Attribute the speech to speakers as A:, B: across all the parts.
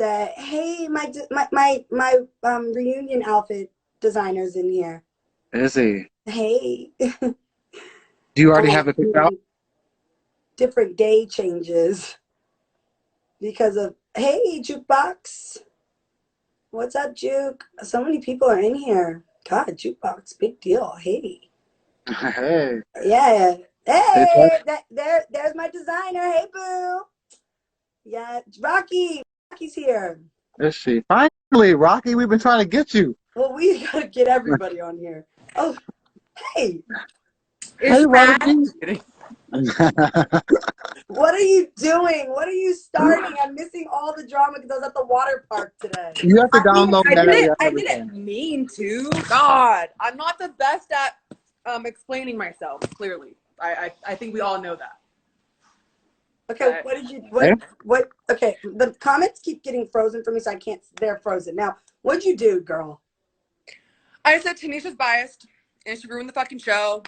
A: that, hey, my reunion outfit designer's in here.
B: Is he?
A: Hey.
B: Do you already
A: I'm
B: have it picked out?
A: different day changes because of, hey, Jukebox. What's up, Juke? So many people are in here. God, Jukebox, big deal. Hey.
B: Hey.
A: Yeah.
B: It's
A: Hey, there's my designer. Hey, boo. Yeah, Rocky. Rocky's here.
B: Is she? Finally, Rocky, we've been trying to get you.
A: Well, we gotta get everybody on here. Oh, hey.
B: Hey, Rocky.
A: What are you doing? What are you starting? I'm missing all the drama because I was at the water park today.
B: You have to download Natalie on
C: I
B: everything.
C: didn't mean to. God, I'm not the best at explaining myself. Clearly, I think we all know that.
A: Okay, what did you okay, the comments keep getting frozen for me, so I can't, they're frozen. Now, what'd you do, girl?
C: I said Tanisha's biased and she ruined the fucking show,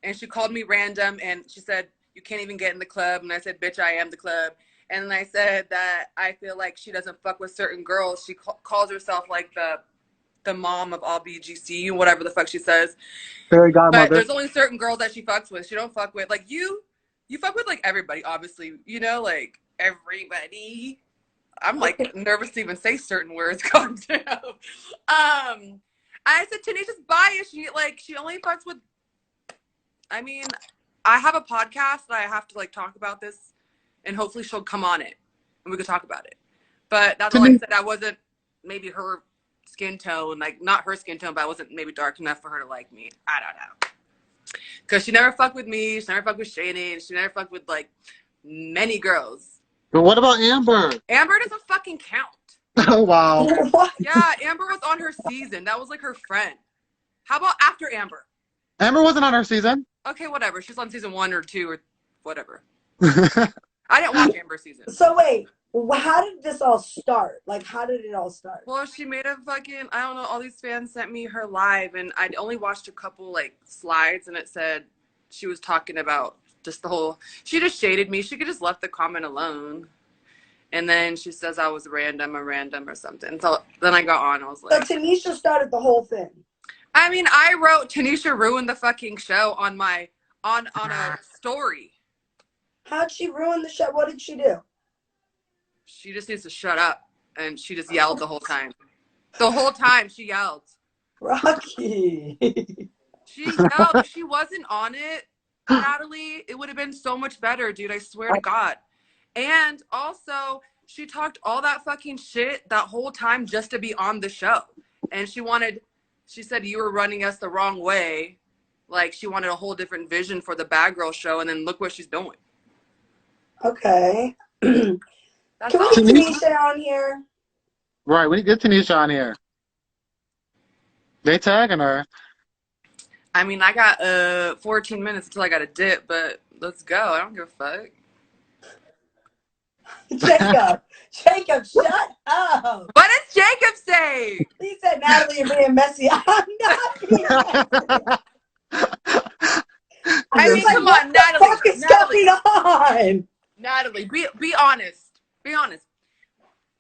C: and she called me random and she said you can't even get in the club, and I said bitch, I am the club. And then I said that I feel like she doesn't fuck with certain girls. She calls herself like the mom of all BGC, whatever the fuck she says.
B: Fairy
C: But
B: godmother.
C: there's only certain girls that she fucks with. She don't fuck with like you fuck with like everybody, obviously, you know, like everybody. I'm like nervous to even say certain words. Calm down. I said Tanisha's biased. She only fucks with. I mean, I have a podcast that I have to like talk about this, and hopefully she'll come on it and we could talk about it. But that's all I said. I wasn't maybe her skin tone, like not her skin tone, but I wasn't maybe dark enough for her to like me. I don't know. Because she never fucked with me. She never fucked with Shayne. She never fucked with like many girls.
B: But what about Amber?
C: Amber doesn't fucking count.
B: Oh, wow.
A: What?
C: Yeah, Amber was on her season. That was like her friend. How about after Amber?
B: Amber wasn't on our season.
C: Okay, whatever. She's on season 1 or 2 or whatever. I didn't watch Amber's season.
A: So wait, how did this all start? Like, how did it all start?
C: Well, she made a fucking, I don't know, all these fans sent me her live, and I'd only watched a couple, like, slides, and it said she was talking about just the whole, she just shaded me. She could just left the comment alone. And then she says I was random or something. So then I got on. I was like,
A: So Tanisha started the whole thing.
C: I mean, I wrote Tanisha ruined the fucking show on my on a story.
A: How'd she ruin the show? What did she do?
C: She just needs to shut up, and she just yelled the whole time. The whole time she yelled.
A: Rocky.
C: She yelled. If she wasn't on it, Natalie, it would have been so much better, dude. I swear to God. And also, she talked all that fucking shit that whole time just to be on the show. And she said you were running us the wrong way. Like, she wanted a whole different vision for the Bad Girl show, and then look what she's doing.
A: Okay. Can we get Tanisha on here?
B: Right, we get Tanisha on here. They tagging her.
C: I mean, I got 14 minutes until I got a dip, but let's go. I don't give a fuck.
A: Jacob, shut up.
C: What does Jacob say?
A: He said, Natalie, you're being messy. I'm not being messy.
C: I mean, come on, Natalie.
A: What the fuck is going on?
C: Natalie, be honest. Be honest.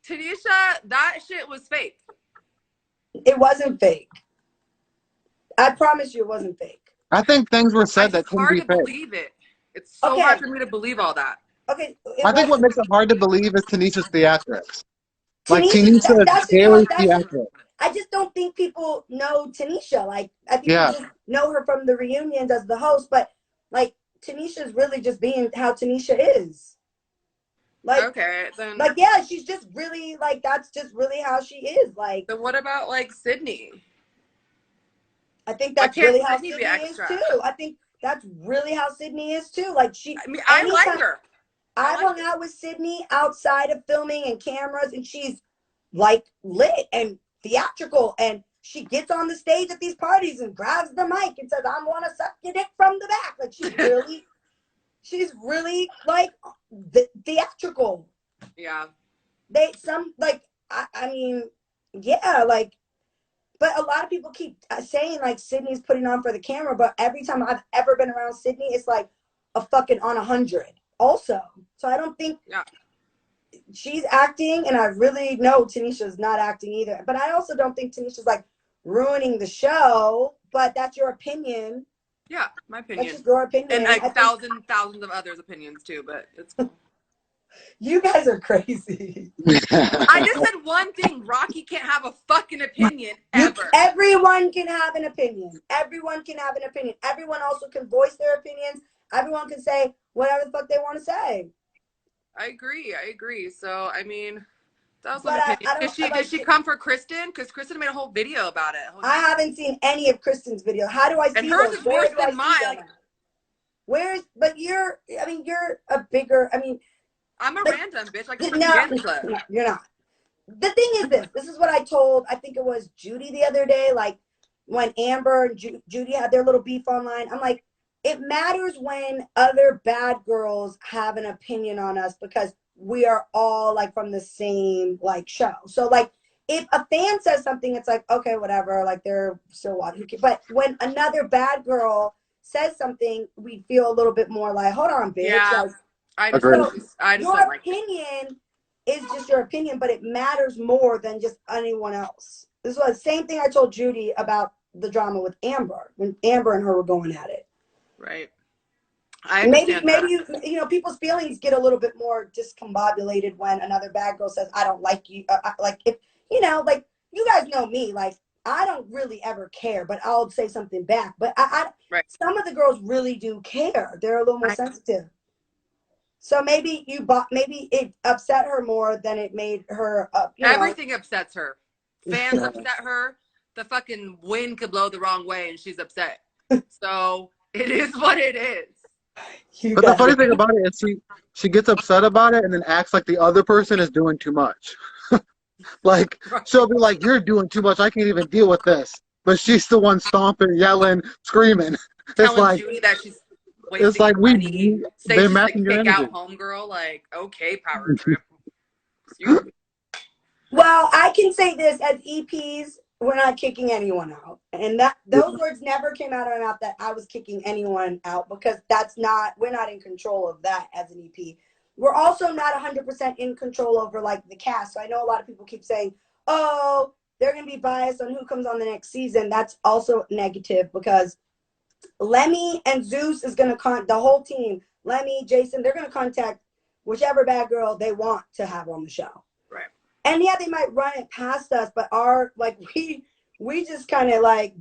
C: Tanisha, that shit was fake.
A: It wasn't fake. I promise you it wasn't fake.
B: I think things were said that couldn't be fake.
C: It's hard to believe it. It's so hard for me to believe all that.
A: Okay.
B: I think what makes it hard to believe is Tanisha's theatrics. Like, Tanisha is very theatric.
A: I just don't think people know Tanisha. Like, I think people just know her from the reunions as the host, but like Tanisha's really just being how Tanisha is. Like,
C: okay, then.
A: Like, yeah, she's just really like, that's just really how she is. Like,
C: then what about like Sydney?
A: I think that's really how Sydney is too. I think that's really how Sydney is too. Like, I mean,
C: I like her.
A: I've hung out with Sydney outside of filming and cameras, and she's like lit and theatrical, and she gets on the stage at these parties and grabs the mic and says, I want to suck your dick from the back. Like, she's really like theatrical.
C: Yeah.
A: I mean, yeah, like, but a lot of people keep saying like Sydney's putting on for the camera, but every time I've ever been around Sydney, it's like a fucking on 100 also. So I don't think she's acting, and I really know Tanisha's not acting either. But I also don't think Tanisha's like ruining the show. But that's your opinion.
C: Yeah, my opinion.
A: That's just your opinion.
C: And like thousands of others' opinions too, but it's cool.
A: You guys are crazy.
C: I just said one thing. Rocky can't have a fucking opinion ever.
A: Everyone can have an opinion. Everyone can have an opinion. Everyone also can voice their opinions. Everyone can say whatever the fuck they want to say.
C: I agree. So, I mean, that was
A: But
C: an opinion. Did she come for Kristen? Because Kristen made a whole video about it.
A: I haven't seen any of Kristen's video. How do I see
C: and hers
A: those?
C: is worse than mine.
A: Like, but you're a bigger,
C: I'm a random bitch. Like,
A: no, you're not. The thing is this is what I told, I think it was Judy the other day, like when Amber and Judy had their little beef online. I'm like, it matters when other bad girls have an opinion on us because we are all like from the same like show. So like if a fan says something, it's like, okay, whatever, like they're still watching. But when another bad girl says something, we feel a little bit more like, hold on, bitch.
C: Yeah,
A: like,
C: I just
A: your opinion is just your opinion, but it matters more than just anyone else. This was the same thing I told Judy about the drama with Amber when Amber and her were going at it.
C: Right. I understand
A: maybe you know people's feelings get a little bit more discombobulated when another bad girl says, I don't like you. Like if you know, like you guys know me, like I don't really ever care, but I'll say something back. But
C: right.
A: Some of the girls really do care. They're a little more sensitive. So maybe it upset her more than it made her
C: everything upsets her. Fans upset her. The fucking wind could blow the wrong way and she's upset. So it is what it is.
B: But the funny thing about it is she gets upset about it and then acts like the other person is doing too much. Like she'll be like, you're doing too much, I can't even deal with this. But she's the one stomping, yelling, screaming.
C: Telling like Judy that she's
B: it's like they're mapping your energy.
C: Out homegirl, like, okay, power trip.
A: Well, I can say this, as EPs, we're not kicking anyone out. And those words never came out of my mouth that I was kicking anyone out, because we're not in control of that as an EP. We're also not 100% in control over like the cast. So I know a lot of people keep saying, oh, they're going to be biased on who comes on the next season. That's also negative, because Lemmy and Zeus is going to the whole team, Lemmy, Jason, they're going to contact whichever bad girl they want to have on the show.
C: Right.
A: And yeah, they might run it past us, but we just kind of like,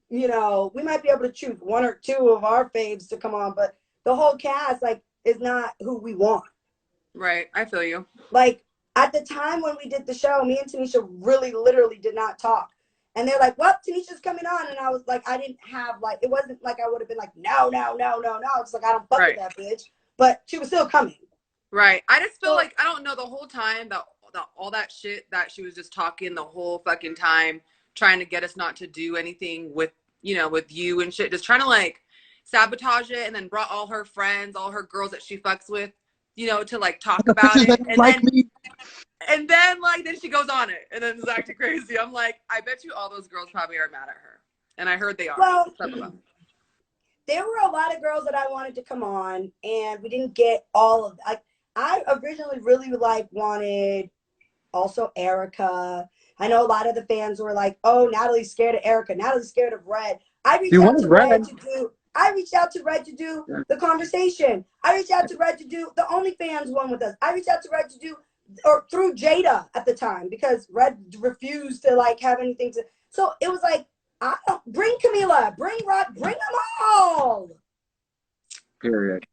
A: you know, we might be able to choose one or two of our faves to come on, but the whole cast like is not who we want.
C: Right. I feel you.
A: Like at the time when we did the show, me and Tanisha really literally did not talk. And they're like, well, Tanisha's coming on. And I was like, I didn't have like, it wasn't like I would have been like, no. It's like, I don't fuck with that bitch. But she was still coming.
C: Right. I just feel like, I don't know, the whole time that all that shit that she was just talking the whole fucking time, trying to get us not to do anything with, you know, with you and shit, just trying to like sabotage it, and then brought all her friends, all her girls that she fucks with, you know, to like talk about it. And then she goes on it and then is acting crazy. I'm like, I bet you all those girls probably are mad at her. And I heard they are.
A: Well, there were a lot of girls that I wanted to come on, and we didn't get all of them. I originally really wanted also Erica. I know a lot of the fans were like, oh, Natalie's scared of Erica. Natalie's scared of Red. I reached out to Red to do the conversation. I reached out to Red to do the OnlyFans one with us. I reached out to Red to do, or through Jada at the time, because Red refused to like have anything to. So it was like, bring Camila, bring Rod, bring them all.
B: Period.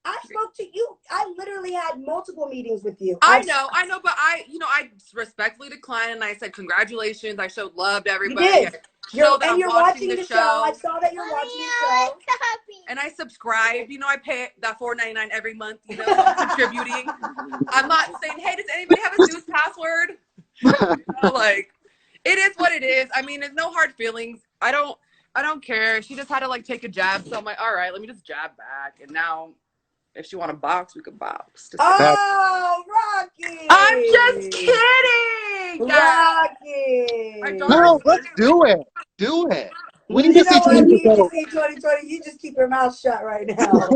A: I spoke to you. I literally had multiple meetings with you.
C: I know, but I respectfully declined, and I said congratulations. I showed love to everybody.
A: You did. You're watching the show. I saw that you're watching the show.
C: And I subscribe. You know, I pay that $4.99 every month, you know, contributing. I'm not saying, hey, does anybody have a Zeus password? You know, like, it is what it is. I mean, there's no hard feelings. I don't care. She just had to like take a jab. So I'm like, all right, let me just jab back. And now if she want to box, we could box.
A: Oh, Rocky!
C: I'm just kidding!
A: Rocky!
B: No, let's do it. Do it. We need
A: You
B: to see
A: know what? You
B: 2020.
A: just see 2020. You just keep your mouth shut right now.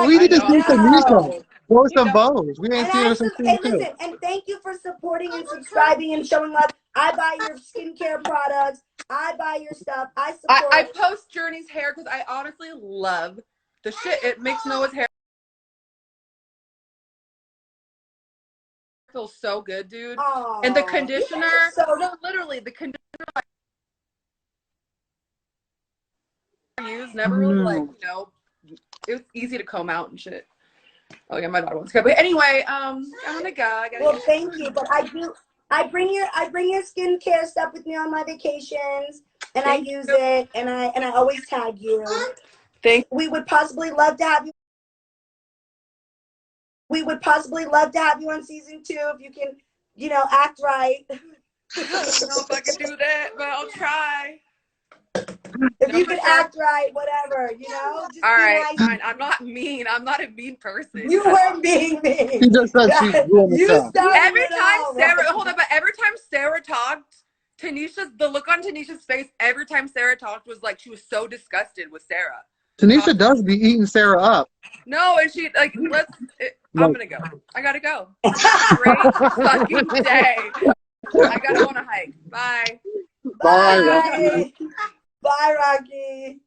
B: We need to see Tanisha. What's
C: You
B: the
C: know,
B: vows? We ain't
A: And
B: seen her
A: I,
B: since
A: hey,
B: season 2.
A: listen, and thank you for supporting and subscribing and showing love. I buy your skincare products. I buy your stuff. I support.
C: I post Journey's hair because I honestly love the shit it makes Noah's hair. Feels so good, dude. And the
A: Oh,
C: conditioner, no, literally the conditioner I use never really like, it was easy to comb out and shit. Oh yeah, my daughter wants to go. But anyway, I'm gonna go. I gotta
A: well, thank you, but I bring your skincare stuff with me on my vacations, and I use it, and I always tag you. We would possibly love to have you. We would possibly love to have you on season 2 if you can, act right.
C: I don't know if I can do that, but I'll try.
A: If you could act right, whatever, just
C: all
A: be
C: right,
A: nice.
C: fine. I'm not mean. I'm not a mean person.
A: You weren't being mean.
B: She just said she's doing the
A: You
B: show.
A: started it all.
C: But every time Sarah talked, the look on Tanisha's face every time Sarah talked was like she was so disgusted with Sarah.
B: Tanisha does be eating Sarah up.
C: No, and she I'm gonna go. I gotta go. Great fucking day. I gotta go on a hike. Bye.
A: Bye. Bye, Rocky.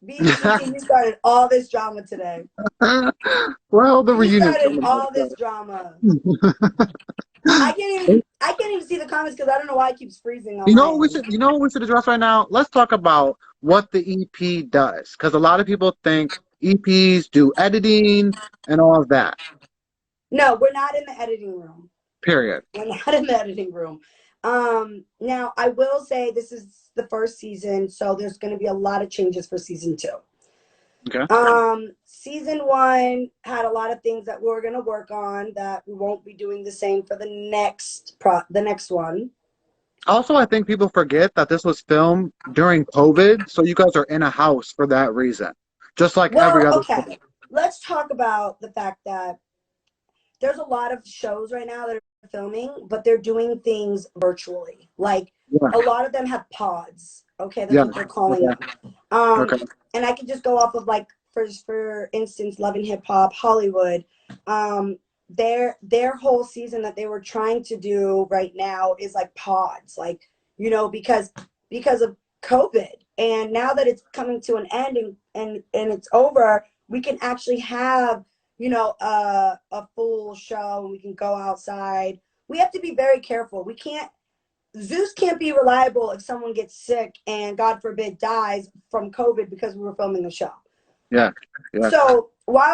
A: BGCTea, you started all this drama today.
B: Well, the reunion.
A: You started all this drama. I can't even see the comments because I don't know why it keeps freezing on
B: You know what we should address right now? Let's talk about what the EP does, because a lot of people think EPs do editing and all of that.
A: No, we're not in the editing room.
B: Period.
A: We're not in the editing room. Now I will say this is the first season, so there's going to be a lot of changes for season 2.
B: Okay.
A: Season 1 had a lot of things that we're going to work on that we won't be doing the same for the next one.
B: Also, I think people forget that this was filmed during COVID, so you guys are in a house for that reason. Just like every other show.
A: Let's talk about the fact that there's a lot of shows right now that are filming, but they're doing things virtually. Like a lot of them have pods. Okay, that's what they're calling them. And I can just go off of like for instance, Love and Hip Hop, Hollywood. Their whole season that they were trying to do right now is like pods, like because of COVID. And now that it's coming to an end and it's over, we can actually have a full show and we can go outside. We have to be very careful. Zeus can't be reliable if someone gets sick and God forbid dies from COVID because we were filming the show.
B: Yeah.
A: So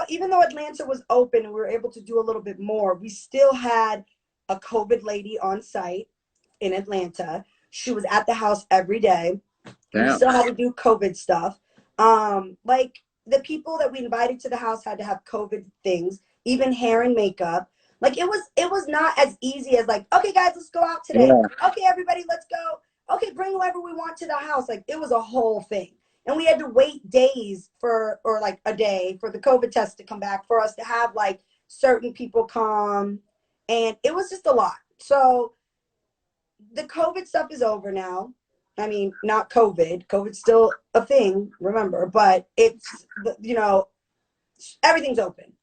A: even though Atlanta was open and we were able to do a little bit more, we still had a COVID lady on site in Atlanta. She was at the house every day. We still had to do COVID stuff. Like the people that we invited to the house had to have COVID things, even hair and makeup. Like it was not as easy as like, okay guys, let's go out today. Okay, everybody, let's go. Okay, bring whoever we want to the house. Like it was a whole thing. And we had to wait days or like a day for the COVID test to come back for us to have like certain people come. And it was just a lot. So the COVID stuff is over now. I mean, not COVID. COVID's still a thing, remember, but it's, everything's open.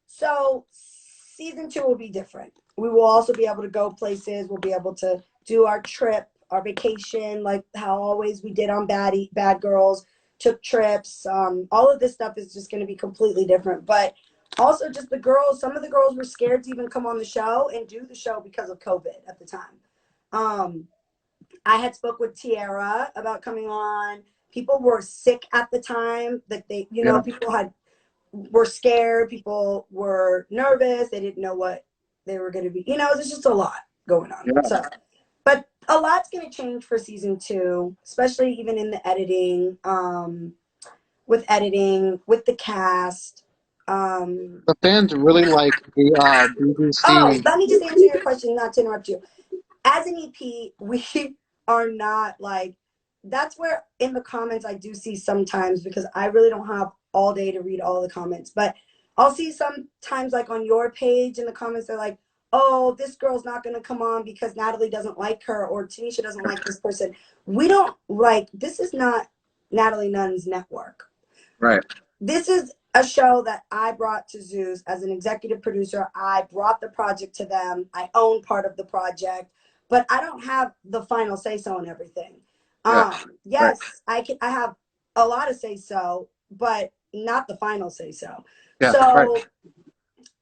A: So season 2 will be different. We will also be able to go places. We'll be able to do our trip, our vacation, like how always we did on Bad Girls, took trips. All of this stuff is just going to be completely different. But also just some of the girls were scared to even come on the show and do the show because of COVID at the time. I had spoke with Tiara about coming on. People were sick at the time that people were scared. People were nervous. They didn't know what they were going to be. There's just a lot going on. So, but a lot's going to change for season 2, especially even in the editing, with the cast.
B: The fans really like the BBC.
A: Oh, let me just answer your question, not to interrupt you. As an EP, we are not like, that's where in the comments I do see sometimes, because I really don't have all day to read all the comments, but I'll see sometimes like on your page in the comments, they're like, oh, this girl's not going to come on because Natalie doesn't like her, or Tanisha doesn't like this person. We don't this is not Natalie Nunn's network.
B: Right.
A: This is a show that I brought to Zeus as an executive producer. I brought the project to them. I own part of the project, but I don't have the final say so on everything.
B: Yeah. Right.
A: Yes, I have a lot of say so, but not the final say so.
B: Yeah.
A: So
B: Right.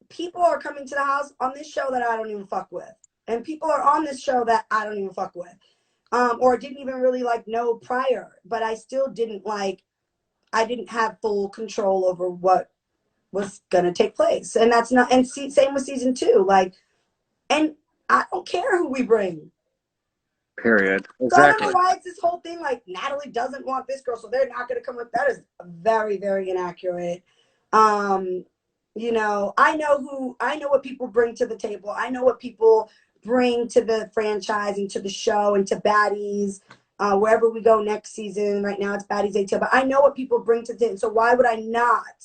A: people are coming to the house on this show that I don't even fuck with, and people are on this show that I don't even fuck with, or didn't even really like know prior. But I still didn't like. I didn't have full control over what was gonna take place, and that's not. And same with season 2. Like, and I don't care who we bring.
B: Period.
A: So I don't know
B: Exactly.
A: why it's this whole thing like Natalie doesn't want this girl, so they're not going to come with that. Is very, very inaccurate. Um, you know, I know what people bring to the table. I know what people bring to the franchise and to the show and to Baddies. Wherever we go next season, right now it's Baddies ATL, but I know what people bring to the table. So why would I not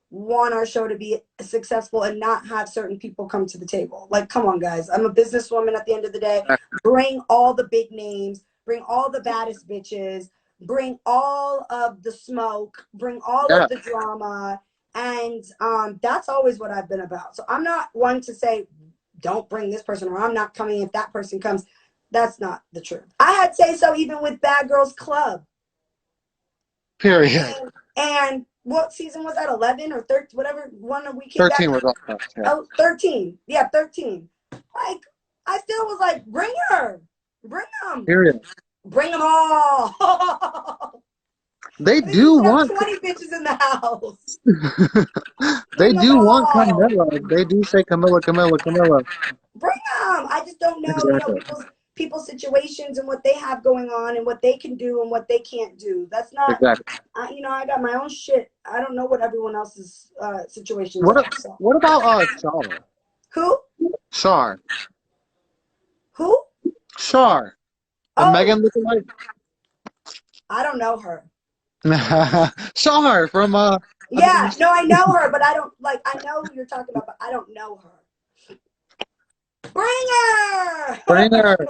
A: want our show to be successful and not have certain people come to the table? Like, come on, guys. I'm a businesswoman at the end of the day. Bring all the big names, bring all the baddest bitches, bring all of the smoke, bring all
B: Yeah.
A: of the drama. And that's always what I've been about. So I'm not one to say, don't bring this person, or I'm not coming if that person comes. That's not the truth. I had say so even with Bad Girls Club.
B: Period.
A: And what season was that? 11 or 13, whatever one we came back.
B: 13 was all. Yeah.
A: Oh, 13. Yeah, 13. Like, I still was like, bring her. Bring them.
B: Period.
A: Bring them all.
B: They
A: I think we
B: do
A: should have
B: want.
A: 20 bitches in the house.
B: They
A: Bring them
B: do want
A: all.
B: Camilla. They do say Camilla, Camilla, Camilla.
A: Bring them. I just don't know,
B: Exactly.
A: people's situations and what they have going on and what they can do and what they can't do. That's not,
B: Exactly.
A: I got my own shit. I don't know what everyone else's situations
B: What
A: are. So.
B: what about Char?
A: Who?
B: Char.
A: Who?
B: Char. The
A: Oh,
B: Megan lookalike?
A: I don't know her.
B: Char from
A: Yeah, no, I know her, but I don't like. I know who you're talking about, but I don't know her. Bring
B: Bring
A: her.
B: her.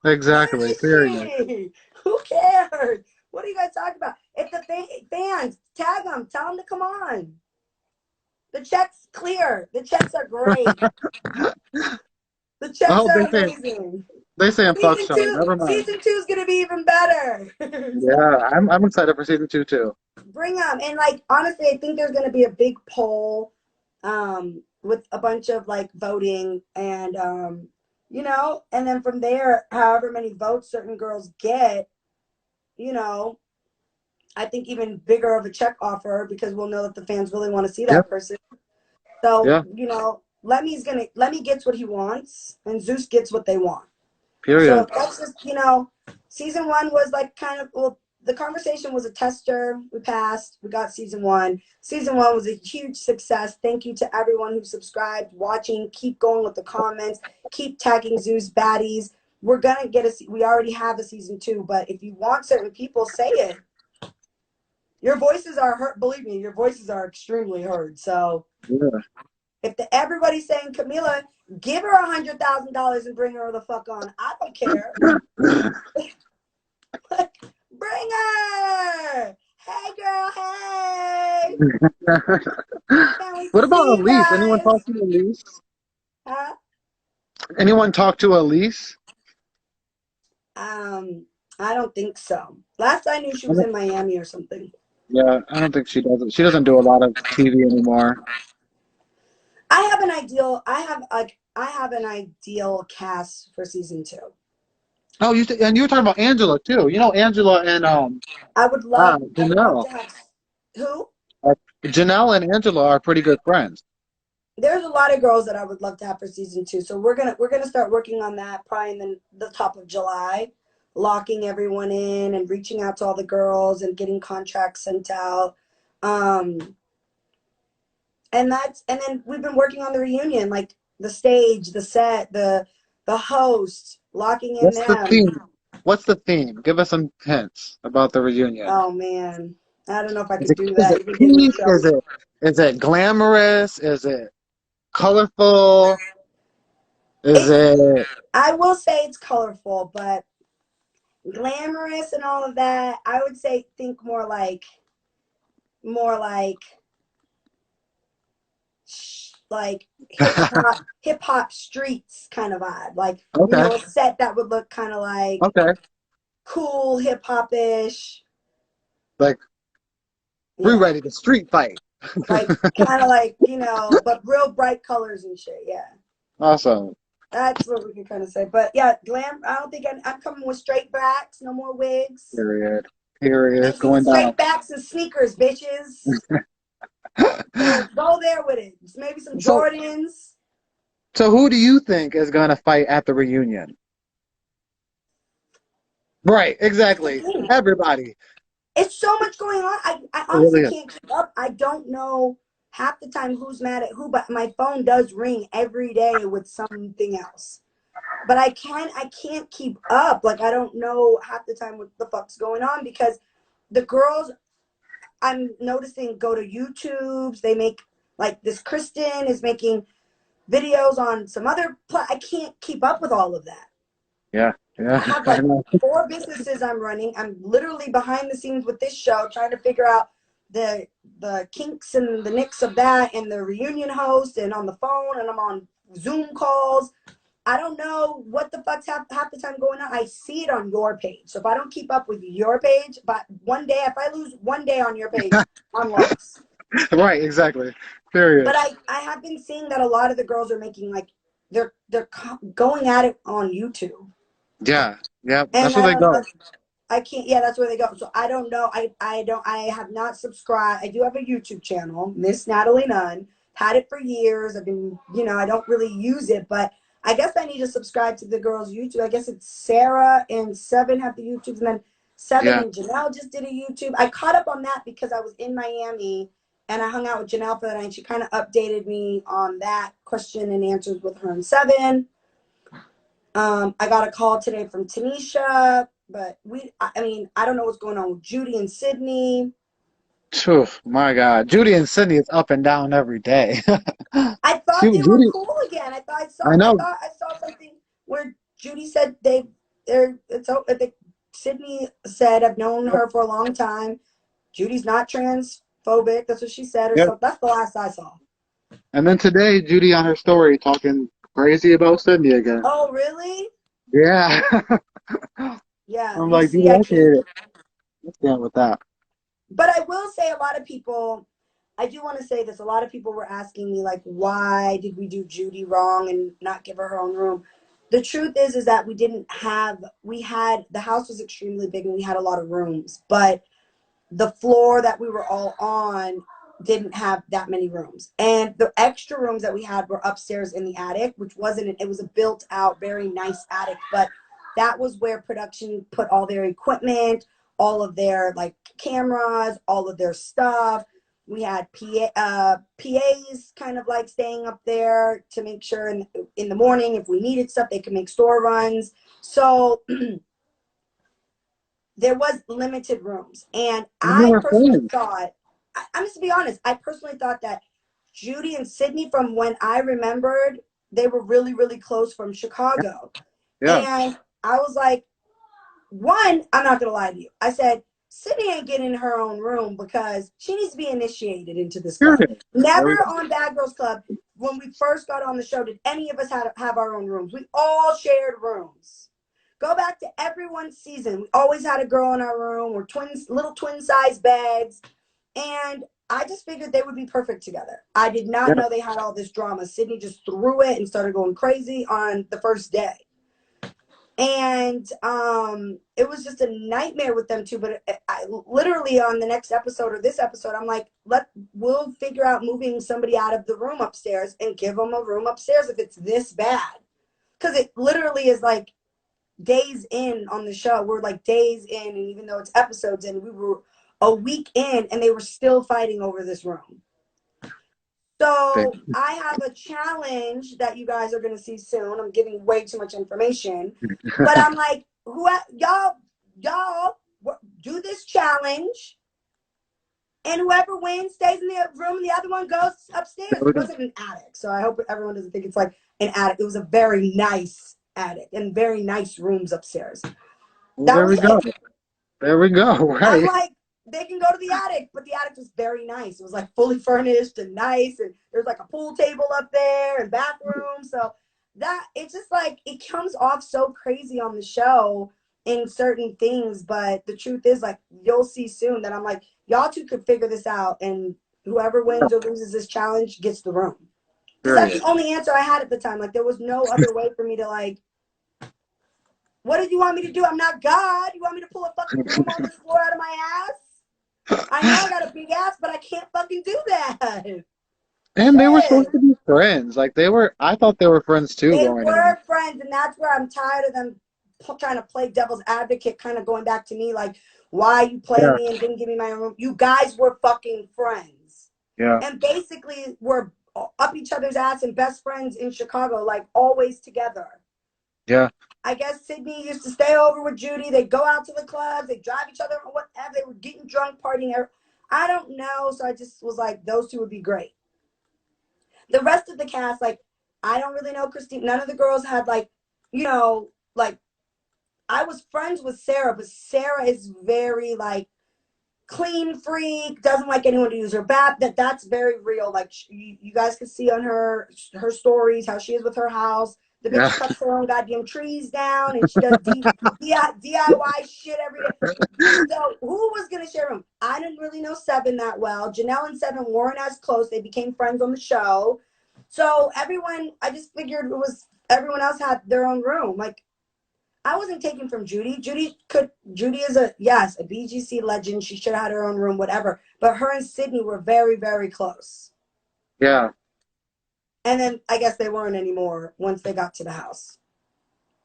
A: Where
B: Exactly.
A: is
B: Period.
A: she? Who cares? What are you guys talking about? If the fans tag them, tell them to come on. The check's clear. The checks are great. The
B: I
A: checks
B: hope
A: are amazing.
B: they say I'm fuck Char. Never mind.
A: Season 2 is gonna be even better.
B: Yeah, I'm excited for season 2 too.
A: Bring them. And like honestly, I think there's gonna be a big poll, with a bunch of like voting and and then from there, however many votes certain girls get, you know, I think even bigger of a check offer because we'll know that the fans really want to see
B: Yeah.
A: that person. So,
B: Yeah.
A: Lemmy's Lemmy gets what he wants and Zeus gets what they want. So
B: Period.
A: that's just, season 1 was like kind of, well, the conversation was a tester. We passed. We got season 1. Season 1 was a huge success. Thank you to everyone who subscribed, watching. Keep going with the comments. Keep tagging Zeus baddies. We're going to get we already have a season 2, but if you want certain people, say it. Your voices are heard. Believe me, your voices are extremely heard. So
B: Yeah.
A: if everybody's saying Camila, give her $100,000 and bring her the fuck on. I don't care. Bring her. Hey, girl. Hey. Can't wait to
B: What about
A: see you
B: Elise? Anyone
A: guys.
B: talk to Elise?
A: Huh?
B: Anyone talk to Elise?
A: I don't think so. Last I knew, she was in Miami or something.
B: Yeah, I don't think she does it. She doesn't do a lot of TV anymore.
A: I have an ideal. I have an ideal cast for season 2.
B: Oh, and you were talking about Angela too. You know Angela and
A: I would love. I'd love
B: Janelle.
A: to have. Who?
B: Janelle and Angela are pretty good friends.
A: There's a lot of girls that I would love to have for season 2. So we're gonna start working on that probably in the top of July, locking everyone in and reaching out to all the girls and getting contracts sent out. And then we've been working on the reunion, like the stage, the set, the host, locking in
B: What's the
A: them.
B: theme? What's the theme? Give us some hints about the reunion.
A: Oh man, I don't know if I
B: Is
A: could
B: it,
A: do
B: is
A: that.
B: it
A: Even getting in
B: peace?
A: trouble.
B: Is it glamorous? Is it colorful? Is it
A: I will say it's colorful, but glamorous and all of that, I would say think more like more like hip hop streets kind of vibe. Like, you
B: Okay.
A: know, a set that would look kind of like
B: Okay.
A: cool hip hop ish.
B: Like, we're
A: Yeah.
B: ready to street fight.
A: Like, kind of like, you know, but real bright colors and shit. Yeah.
B: Awesome.
A: That's what we can kind of say. But yeah, glam, I don't think I'm coming with straight backs, no more wigs.
B: Period. Period.
A: Need some
B: Going down.
A: straight backs and sneakers, bitches. Go there with it. Maybe some
B: So,
A: Jordans.
B: so who do you think is gonna fight at the reunion? Right, exactly. Everybody.
A: It's so much going on. I
B: It
A: honestly
B: really is.
A: can't keep up. I don't know half the time who's mad at who, but my phone does ring every day with something else. But I can't keep up. Like, I don't know half the time what the fuck's going on, because the girls, I'm noticing, go to YouTube's. They make, like, this Kristen is making videos on some other I can't keep up with all of that.
B: Yeah,
A: I
B: yeah.
A: have
B: I
A: like
B: know.
A: 4 businesses I'm running. I'm literally behind the scenes with this show, trying to figure out the kinks and the nicks of that, and the reunion host, and on the phone, and I'm on Zoom calls. I don't know what the fuck's half the time going on. I see it on your page. So if I don't keep up with your page, but one day, if I lose one day on your page, I'm lost.
B: Right, exactly. Period.
A: But I have been seeing that a lot of the girls are making, like, they're going at it on YouTube.
B: Yeah, yeah.
A: And
B: That's where
A: I
B: they
A: don't
B: go.
A: know. I can't. Yeah, that's where they go. So I don't know. I have not subscribed. I do have a YouTube channel, Miss Natalie Nunn. Had it for years. I've been, I don't really use it, but I guess I need to subscribe to the girls' YouTube. I guess it's Sarah and Seven have the YouTubes, and then Seven
B: Yeah,
A: and Janelle just did a YouTube. I caught up on that because I was in Miami and I hung out with Janelle for the night. She kind of updated me on that question and answers with her and Seven. I got a call today from Tanisha, but I mean, I don't know what's going on with Judy and Sydney.
B: Phew, my God. Judy and Sydney is up and down every day.
A: I thought they were
B: Judy,
A: cool again.
B: I know.
A: I saw something where Judy said Sydney said, I've known her for a long time. Judy's not transphobic. That's what she said, or
B: Yep.
A: something. That's the last I saw.
B: And then today, Judy on her story talking crazy about Sydney again.
A: Oh, really?
B: Yeah.
A: Yeah.
B: I'm
A: You
B: like,
A: see,
B: Judy,
A: I
B: I
A: can't.
B: can't. What's going with that?
A: But I will say, a lot of people, I do want to say this. A lot of people were asking me, like, why did we do Judy wrong and not give her her own room? The truth is that the house was extremely big and we had a lot of rooms, but the floor that we were all on didn't have that many rooms. And the extra rooms that we had were upstairs in the attic, which it was a built out, very nice attic, but that was where production put all their equipment, all of their, like, cameras, all of their stuff. We had PAs kind of like staying up there to make sure in the morning, if we needed stuff, they could make store runs. So there was limited rooms. And
B: You
A: I
B: were
A: personally
B: friends.
A: thought, I'm just to be honest, I personally thought that Judy and Sydney, from when I remembered, they were really, really close from Chicago.
B: Yeah.
A: And I was like, one, I'm not going to lie to you. I said, Sydney ain't getting her own room because she needs to be initiated into this club.
B: Period. There
A: Never
B: we go.
A: on Bad Girls Club, when we first got on the show, did any of us have our own rooms. We all shared rooms. Go back to everyone's season. We always had a girl in our room. We're twins, little twin-sized beds. And I just figured they would be perfect together. I did not
B: Yeah.
A: know they had all this drama. Sydney just threw it and started going crazy on the first day. And it was just a nightmare with them too. But I literally, on the next episode or this episode, I'm like, we'll figure out moving somebody out of the room upstairs and give them a room upstairs if it's this bad. Because it literally is like days in on the show. We're like days in, and even though it's episodes in, we were a week in and they were still fighting over this room. So I have a challenge that you guys are going to see soon. I'm giving way too much information, but I'm like, y'all do this challenge, and whoever wins stays in the room, and the other one goes upstairs. It wasn't an attic, so I hope everyone doesn't think it's like an attic. It was a very nice attic and very nice rooms upstairs.
B: Well,
A: That
B: there
A: was
B: we go.
A: it.
B: There we go.
A: I'm
B: Right.
A: like, they can go to the attic. But the attic was very nice. It was like fully furnished and nice, and there's like a pool table up there and bathroom. So that it's just like it comes off so crazy on the show in certain things, but the truth is, like, you'll see soon that I'm like, y'all two could figure this out, and whoever wins or loses this challenge gets the room. Because that's the only answer I had at the time. Like, there was no other way for me to, like, what did you want me to do? I'm not God. You want me to pull a fucking broom on this floor out of my ass? I know I got a big ass, but I can't fucking do that.
B: And they were supposed to be friends. Like, I thought they were friends too
A: They
B: going
A: were
B: in.
A: friends, and that's where I'm tired of them trying to play devil's advocate, kind of going back to me like, why you playing me and didn't give me my own room? You guys were fucking friends.
B: Yeah.
A: And basically were up each other's ass and best friends in Chicago, like always together.
B: Yeah.
A: I guess Sydney used to stay over with Judy. They'd go out to the clubs. They'd drive each other, whatever. They were getting drunk, partying. I don't know. So I just was like, those two would be great. The rest of the cast, like, I don't really know Christine. None of the girls had, like, you know, like, I was friends with Sarah, but Sarah is very, like, clean freak, doesn't like anyone to use her bath. That's very real. Like, you guys can see on her stories how she is with her house. The bitch cuts her own goddamn trees down, and she does DIY shit every day. So who was gonna share room? I didn't really know Seven that well. Janelle and Seven weren't as close. They became friends on the show. So everyone, I just figured it was everyone else had their own room. Like, I wasn't taking from Judy. Judy is a BGC legend. She should have had her own room, whatever. But her and Sydney were very, very close.
B: Yeah.
A: And then I guess they weren't anymore once they got to the house.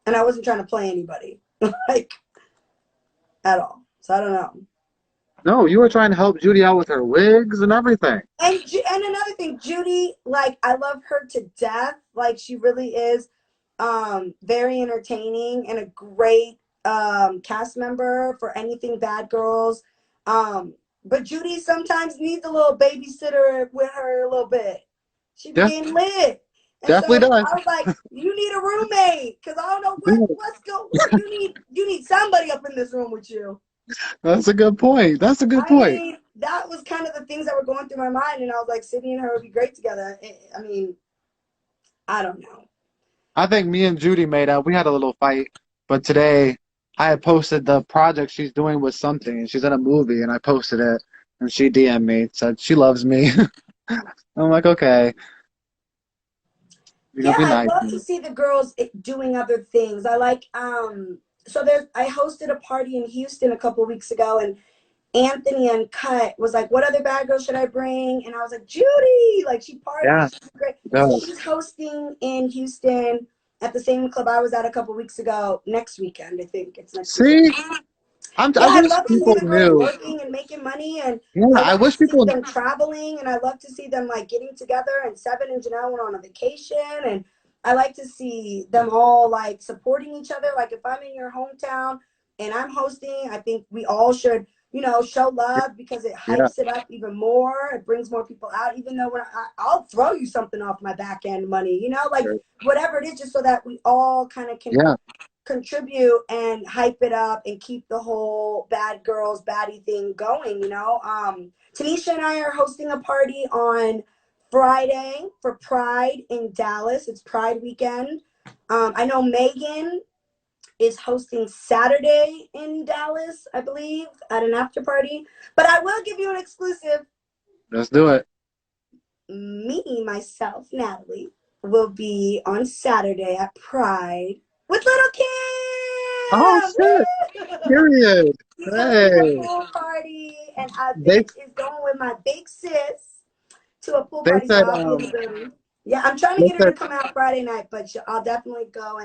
A: And I wasn't trying to play anybody, like, at all. So I don't know.
B: No, you were trying to help Judy out with her wigs and everything.
A: And another thing, Judy, like, I love her to death. Like, she really is very entertaining and a great cast member for anything Bad Girls. But Judy sometimes needs a little babysitter with her a little bit. She be getting lit. And
B: Definitely
A: so
B: does.
A: I was like, you need a roommate, because I don't know what you need somebody up in this room with you.
B: That's a good point. That's a good
A: I
B: point.
A: mean, that was kind of the things that were going through my mind, and I was like, Sydney and her would be great together. I mean, I don't know.
B: I think me and Judy made up. We had a little fight, but today I had posted the project she's doing with something, and she's in a movie, and I posted it, and she DM'd me, said she loves me. I'm like, okay.
A: Yeah,
B: Be
A: I
B: nice.
A: love to see the girls doing other things. I like so I hosted a party in Houston a couple of weeks ago, and Anthony Uncut was like, what other bad girls should I bring? And I was like, Judy, like, she parties.
B: Yeah.
A: She's great. So she's hosting in Houston at the same club I was at a couple of weeks ago next weekend. I think it's next weekend.
B: I
A: I
B: wish
A: love to see
B: people
A: the girls
B: knew.
A: working and making money, and
B: Yeah,
A: I
B: I
A: love to
B: wish
A: see
B: people.
A: them traveling, and I love to see them, like, getting together. And Seven and Janelle went on a vacation, and I like to see them all, like, supporting each other. Like, if I'm in your hometown and I'm hosting, I think we all should, show love, because it
B: Yeah.
A: hypes it up even more. It brings more people out, even though I'll throw you something off my back end money, like, whatever it is, just so that we all kind of can contribute and hype it up and keep the whole bad girls baddie thing going. Tanisha and I are hosting a party on Friday for Pride in Dallas. It's Pride weekend. I know Megan is hosting Saturday in Dallas, I believe, at an after party. But I will give you an exclusive.
B: Let's do it.
A: Me, myself, Natalie, will be on Saturday at Pride with Little Kim.
B: Oh shit! Period.
A: She's hosting a pool party, and I is going with my big sis to a pool party.
B: Said,
A: So I'll be in the building. Yeah, I'm trying to get her to come out Friday night, but I'll definitely go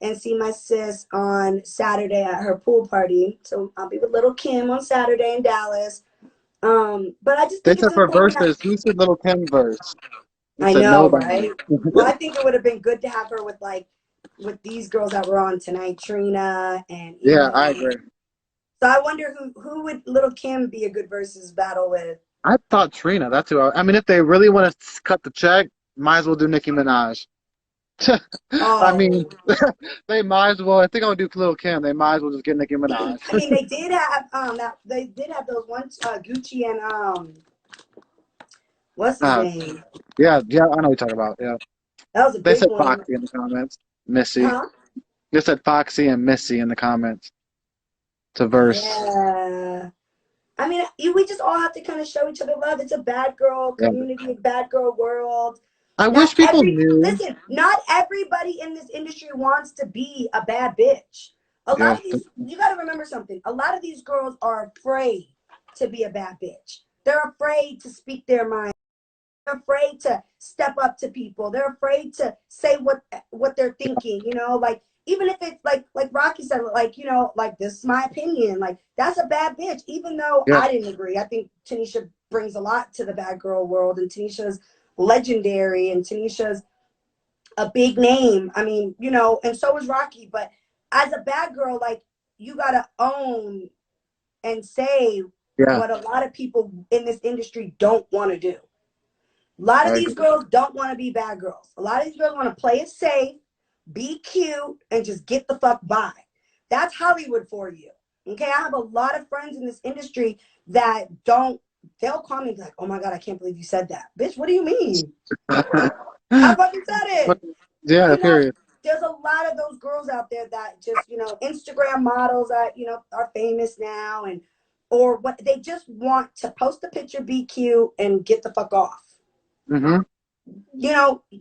A: and see my sis on Saturday at her pool party. So I'll be with Little Kim on Saturday in Dallas. But I just think it's
B: for
A: important.
B: verses. Who said Little Kim verse?
A: I know, right? Well, I think it would have been good to have her with these girls that were on tonight, Trina and Eve.
B: Yeah, I agree.
A: So I wonder who would Little Kim be a good versus battle with?
B: I thought Trina. That's who. I mean, if they really want to cut the check, might as well do Nicki Minaj. I mean,
A: Oh,
B: they might as well. I think I would do Lil Kim. They might as well just get Nicki Minaj.
A: I mean, they did have they did have those ones Gucci and what's his
B: Uh,
A: name?
B: yeah, yeah, I know what you're talking about. Yeah,
A: That was a
B: they
A: big
B: said
A: one,
B: Foxy in the comments. Missy.
A: huh?
B: They said Foxy and Missy in the comments to verse.
A: Yeah. I mean, we just all have to kind of show each other love. It's a bad girl
B: Yeah.
A: community, a bad girl world.
B: I wish people knew.
A: Listen, not everybody in this industry wants to be a bad bitch. A lot
B: Yeah,
A: of these, you got to remember something. A lot of these girls are afraid to be a bad bitch. They're afraid to speak their mind. They're afraid to step up to people. They're afraid to say what they're thinking. You know, like even if it's like Rocky said, like like this is my opinion. Like that's a bad bitch. Even though
B: yeah,
A: I didn't agree, I think Tanisha brings a lot to the bad girl world, and Tanisha's legendary, and Tanisha's a big name. I mean, and so is Rocky. But as a bad girl, like you gotta own and say
B: yeah.
A: what a lot of people in this industry don't want to do. A lot of
B: I
A: these
B: agree.
A: girls don't want to be bad girls. A lot of these girls want to play it safe, be cute, and just get the fuck by. That's Hollywood for you. Okay, I have a lot of friends in this industry that don't. They'll call me like, "Oh my god, I can't believe you said that, bitch. What do you mean? I fucking said
B: But,
A: it."
B: yeah,
A: You know,
B: period.
A: there's a lot of those girls out there that just Instagram models that are famous now, and or what they just want to post a picture, be cute, and get the fuck off.
B: Hmm.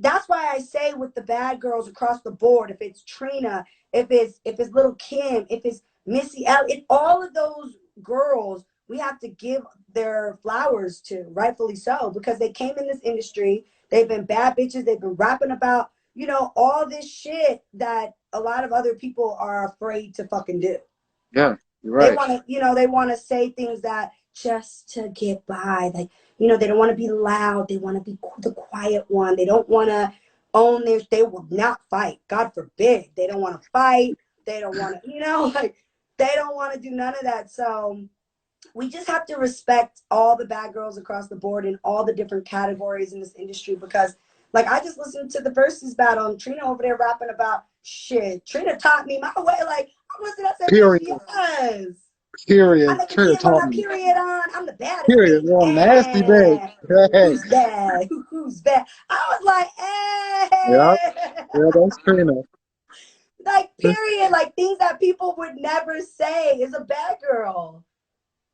A: That's why I say with the bad girls across the board, if it's Trina, if it's little Kim, if it's Missy Elliott, all of those girls, we have to give their flowers to, rightfully so, because they came in this industry, they've been bad bitches, they've been rapping about, all this shit that a lot of other people are afraid to fucking do.
B: Yeah, you're
A: They
B: right.
A: want to, they want to say things that just to get by. Like, they don't want to be loud. They want to be the quiet one. They don't want to own their, they will not fight. God forbid. They don't want to fight. They don't want to, like, they don't want to do none of that. So we just have to respect all the bad girls across the board in all the different categories in this industry because, like, I just listened to the versus battle and Trina over there rapping about shit. Trina taught me my way. Like, I listened, I said, bitch,
B: Period.
A: yes. I
B: Period.
A: make a
B: Trina
A: kid with
B: taught
A: my
B: me.
A: period on. I'm the baddest
B: Period.
A: bitch.
B: Real nasty babe.
A: And
B: Hey.
A: who's bad? Who's bad? I was like,
B: Yep.
A: hey.
B: Yeah, that's Trina.
A: Like, period. Like, things that people would never say is a bad girl.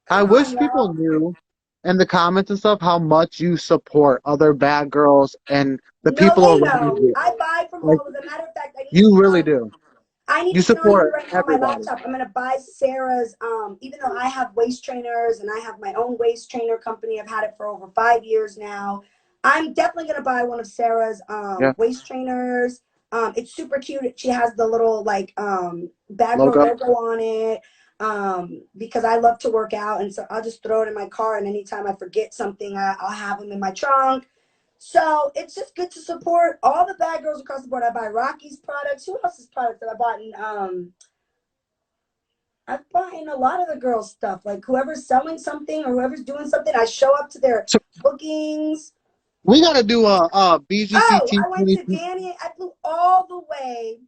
B: I
A: Come on,
B: wish people
A: y'all.
B: knew in the comments and stuff how much you support other bad girls and the
A: No,
B: people
A: they
B: around
A: know.
B: you.
A: I buy from
B: Like
A: all of them. Matter of fact,
B: you really do.
A: I need
B: You
A: to show you
B: support
A: right now my
B: everybody.
A: laptop. I'm gonna buy Sarah's. Even though I have waist trainers and I have my own waist trainer company, I've had it for over 5 years now. I'm definitely gonna buy one of Sarah's
B: Yeah.
A: waist trainers. It's super cute. She has the little like bad girl
B: Logo.
A: logo on it. Because I love to work out, and so I'll just throw it in my car. And anytime I forget something, I'll have them in my trunk. So it's just good to support all the bad girls across the board. I buy Rocky's products. Who else's products that I bought in? I've bought in a lot of the girls' stuff. Like whoever's selling something or whoever's doing something, I show up to their
B: So
A: bookings.
B: we gotta do a
A: Oh,
B: BGCT
A: I went
B: 20.
A: to Danny. I flew all the way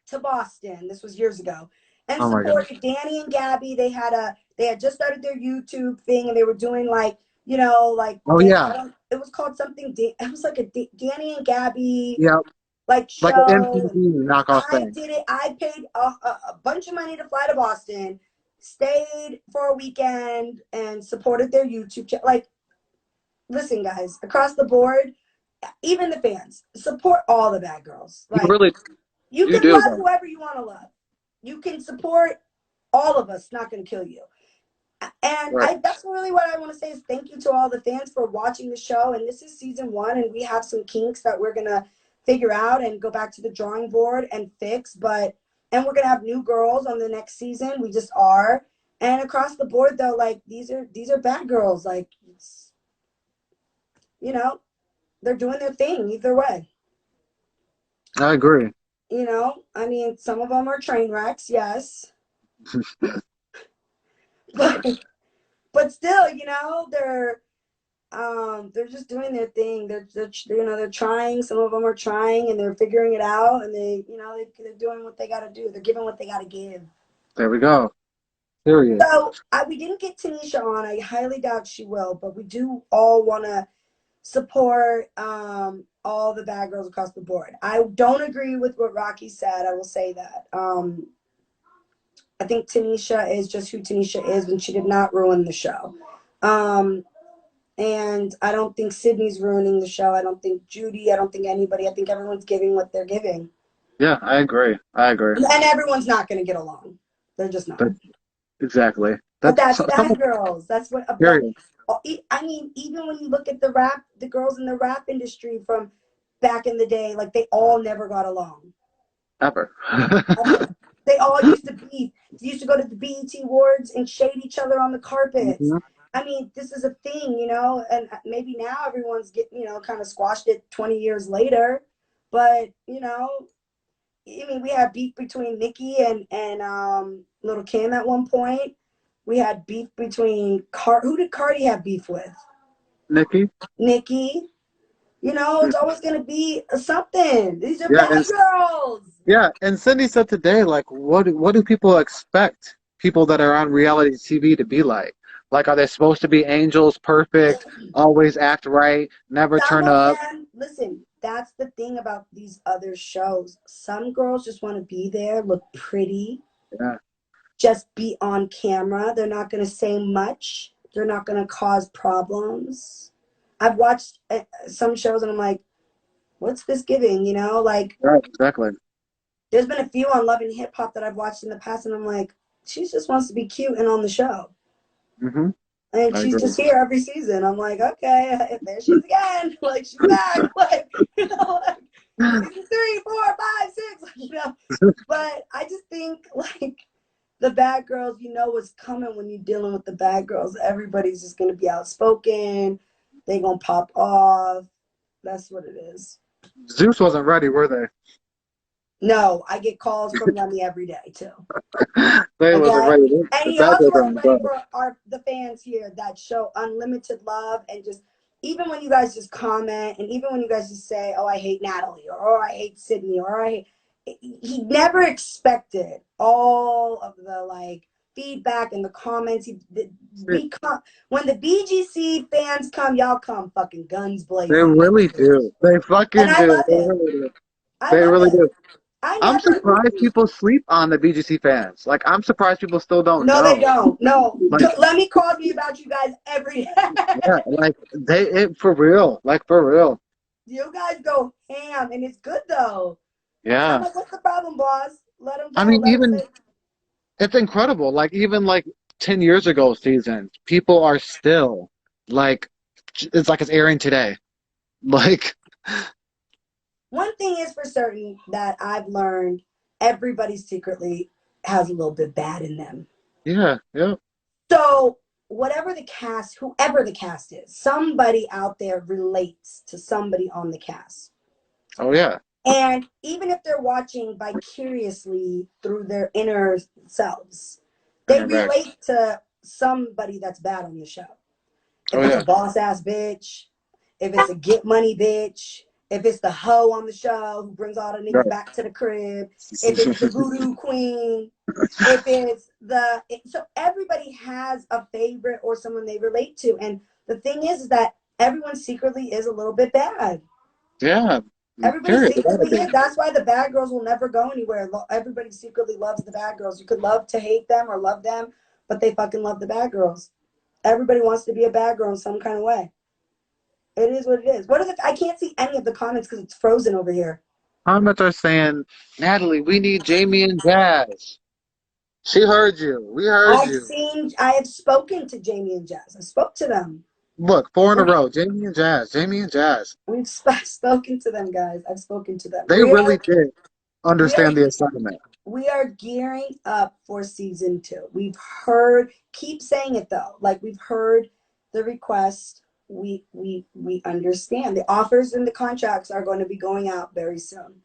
A: to Boston. This was years ago, and
B: Oh my god.
A: supported Danny and Gabby. They had just started their YouTube thing, and they were doing like like
B: Oh
A: they
B: yeah.
A: I don't it was called something. It was like a Danny and Gabby
B: Yeah.
A: like
B: Like an
A: show.
B: MTV knockoff
A: I
B: thing.
A: did it. I paid a bunch of money to fly to Boston, stayed for a weekend, and supported their YouTube channel. Like, listen, guys, across the board, even the fans, support all the bad girls.
B: You
A: Like,
B: really
A: you
B: you
A: can
B: do
A: love
B: though.
A: whoever you want to love. You can support all of us. Not going to kill you. And
B: Right.
A: that's really what I want to say is thank you to all the fans for watching the show. And this is season 1, and we have some kinks that we're gonna figure out and go back to the drawing board and fix. And we're gonna have new girls on the next season. We just are. And across the board though, like these are bad girls. Like you know, they're doing their thing either way.
B: I agree.
A: I mean, some of them are train wrecks, yes, but but still, they're They're just doing their thing. They're trying. Some of them are trying, and they're figuring it out. And they're doing what they got to do. They're giving what they got to give.
B: There we go. Period.
A: So we didn't get Tanisha on. I highly doubt she will, but we do all want to support all the bad girls across the board. I don't agree with what Rocky said. I will say that. I think Tanisha is just who Tanisha is, and she did not ruin the show. And I don't think Sydney's ruining the show. I don't think Judy. I don't think anybody. I think everyone's giving what they're giving.
B: Yeah, I agree.
A: And everyone's not going to get along. They're just not.
B: Exactly.
A: But that's bad girls. That's what.
B: Period.
A: I mean, even when you look at the girls in the rap industry from back in the day, like they all never got along.
B: Ever.
A: They all used to beef. They used to go to the BET Awards and shade each other on the carpets. Mm-hmm. I mean, this is a thing, and maybe now everyone's getting, kind of squashed it 20 years later. But, I mean, we had beef between Nicki and Little Kim at one point. We had beef between who did Cardi have beef with?
B: Nicki.
A: It's always going to be something. These are bad girls.
B: Yeah, and Cindy said today, like, what do people expect people that are on reality TV to be like? Like, are they supposed to be angels, perfect, always act right, never turn up?
A: Listen, that's the thing about these other shows. Some girls just want to be there, look pretty, just be on camera. They're not going to say much. They're not going to cause problems. I've watched some shows and I'm like, what's this giving? Right,
B: exactly.
A: There's been a few on Love and Hip Hop that I've watched in the past, and I'm like, she just wants to be cute and on the show.
B: Mm-hmm.
A: And she's just here every season. I'm like, okay, there she's again. Like, she's back. Like, season 3, 4, 5, 6, But I just think, like, the bad girls, what's coming when you're dealing with the bad girls. Everybody's just going to be outspoken. They're going to pop off. That's what it is.
B: Zeus wasn't ready, were they?
A: No, I get calls from Lemmy every day too.
B: They wasn't ready.
A: And he also wasn't ready for the fans here that show unlimited love, and just even when you guys just comment, and even when you guys just say, "Oh, I hate Natalie," or "Oh, I hate Sydney," or "I hate," he never expected all of the feedback and the comments. When the BGC fans come, y'all come fucking guns blazing.
B: They really do. They fucking do. They really do. I'm surprised people sleep on the BGC fans. Like, I'm surprised people still don't know.
A: No, they don't. No. Let me call me about you guys every day.
B: Yeah, for real. Like, for real.
A: You guys go ham, and it's good, though.
B: Yeah.
A: I'm like, what's the problem, boss? Let them go.
B: I mean, it's incredible. Like, even, 10 years ago seasons, people are still, it's like it's airing today. Like...
A: One thing is for certain that I've learned, everybody secretly has a little bit bad in them.
B: Yeah.
A: So whoever the cast is, somebody out there relates to somebody on the cast.
B: Oh, yeah.
A: And even if they're watching vicariously through their inner selves, they relate to somebody that's bad on the show. If it's a boss-ass bitch, if it's a get money bitch, if it's the hoe on the show who brings all the niggas back to the crib, if it's the voodoo queen, if it's so everybody has a favorite or someone they relate to. And the thing is that everyone secretly is a little bit bad.
B: Yeah.
A: Everybody secretly is. That's why the bad girls will never go anywhere. Everybody secretly loves the bad girls. You could love to hate them or love them, but they fucking love the bad girls. Everybody wants to be a bad girl in some kind of way. It is what it is. I can't see any of the comments because it's frozen over here.
B: Comments are saying, Natalie, we need Jamie and Jazz. She heard you. We heard you.
A: I have spoken to Jamie and Jazz. I spoke to them.
B: Look, 4 in a row. Jamie and Jazz.
A: We've spoken to them, guys. I've spoken to them.
B: They really did understand the assignment.
A: We are gearing up for season 2. Keep saying it though. We've heard the request. We understand. The offers and the contracts are going to be going out very soon.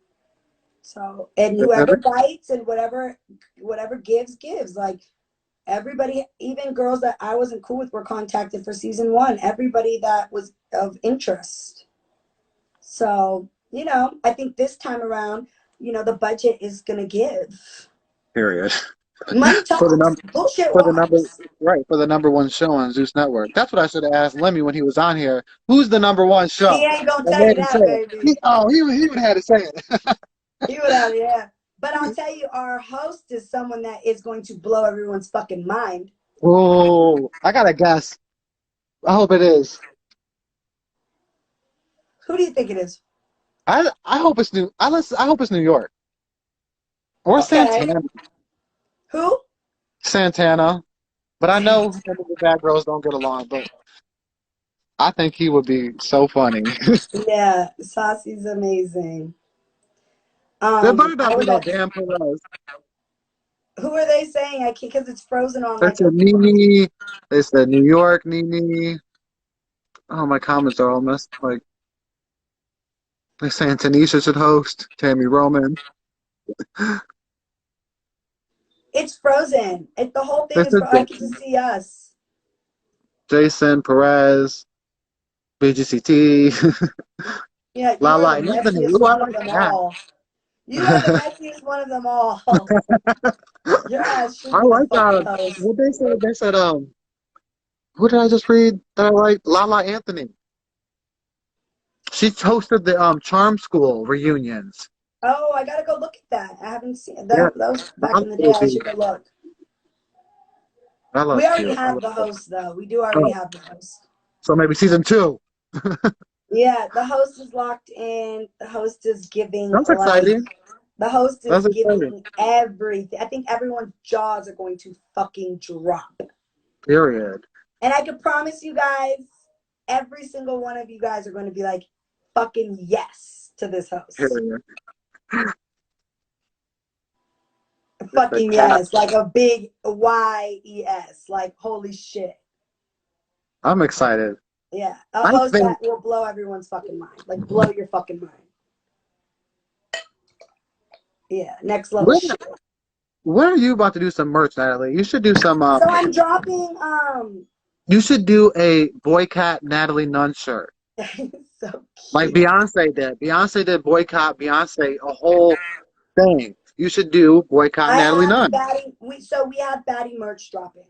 A: So, and whoever bites and whatever gives. Everybody, even girls that I wasn't cool with, were contacted for season 1. Everybody that was of interest. So, I think this time around, the budget is gonna give.
B: Period.
A: Money
B: For the
A: talks,
B: number,
A: bullshit
B: for the number,
A: walks.
B: right? For the #1 show on Zeus Network. That's what I should have asked Lemmy when he was on here. Who's the #1
A: He
B: show?
A: ain't gonna
B: And
A: tell you
B: made him say
A: that,
B: it.
A: baby.
B: He would have had to say it.
A: He would have, yeah. But I'll tell you, our host is someone that is going to blow everyone's fucking mind.
B: Oh, I gotta guess. I hope it is.
A: Who do you think it is?
B: I hope it's New. I hope it's New York or
A: Okay.
B: Santana.
A: Who?
B: Santana. But I know him and the bad girls don't get along. But I think he would be so funny.
A: Yeah, Saucy's amazing.
B: They better
A: I
B: not be
A: was
B: no
A: at.
B: damn Perez.
A: Who are they saying? I can't, because it's frozen on
B: They
A: like
B: said
A: a.
B: Nene. They said New York, Nene. Oh, my comments are all messed. Like they're saying Tanisha should host. Tammy Roman.
A: It's frozen. The whole
B: They
A: thing is
B: said
A: frozen. I can just see us.
B: Jason Perez, BGCT,
A: Yeah, you are
B: Lala
A: the
B: Anthony.
A: messiest
B: Ooh, I
A: one of
B: like
A: them
B: that.
A: all. You are the messiest one of them all. Your ass should
B: I
A: be the
B: like
A: fucking host.
B: what they said. They said who did I just read that I like? Lala Anthony. She hosted the Charm School reunions.
A: Oh, I gotta go look at that. I haven't seen
B: Yeah,
A: that. That was back
B: I'm
A: in the day. I
B: guilty.
A: should go look. We
B: Lalla's
A: already
B: cute.
A: have the host, though. We do already
B: Oh,
A: have the host.
B: so maybe season 2.
A: Yeah, the host is locked in. The host is giving
B: That's exciting.
A: the host is
B: That's exciting.
A: giving everything. I think everyone's jaws are going to fucking drop.
B: Period.
A: And I can promise you guys, every single one of you guys are going to be like, fucking yes to this host.
B: Period. The
A: Fucking
B: cat.
A: yes. Like a big YES. Like, holy shit.
B: I'm excited.
A: Yeah. A
B: I
A: host
B: think.
A: that will blow everyone's fucking mind. Like, blow your fucking mind. Yeah. Next level
B: When,
A: shit.
B: when are you about to do some merch, Natalie? You should do some.
A: So I'm dropping,
B: You should do a boycott Natalie Nunn shirt,
A: so
B: like
A: cute.
B: Beyonce did. Beyonce did boycott Beyonce, a whole thing. You should do boycott
A: I
B: Natalie
A: have
B: Nunn.
A: we have baddie merch dropping.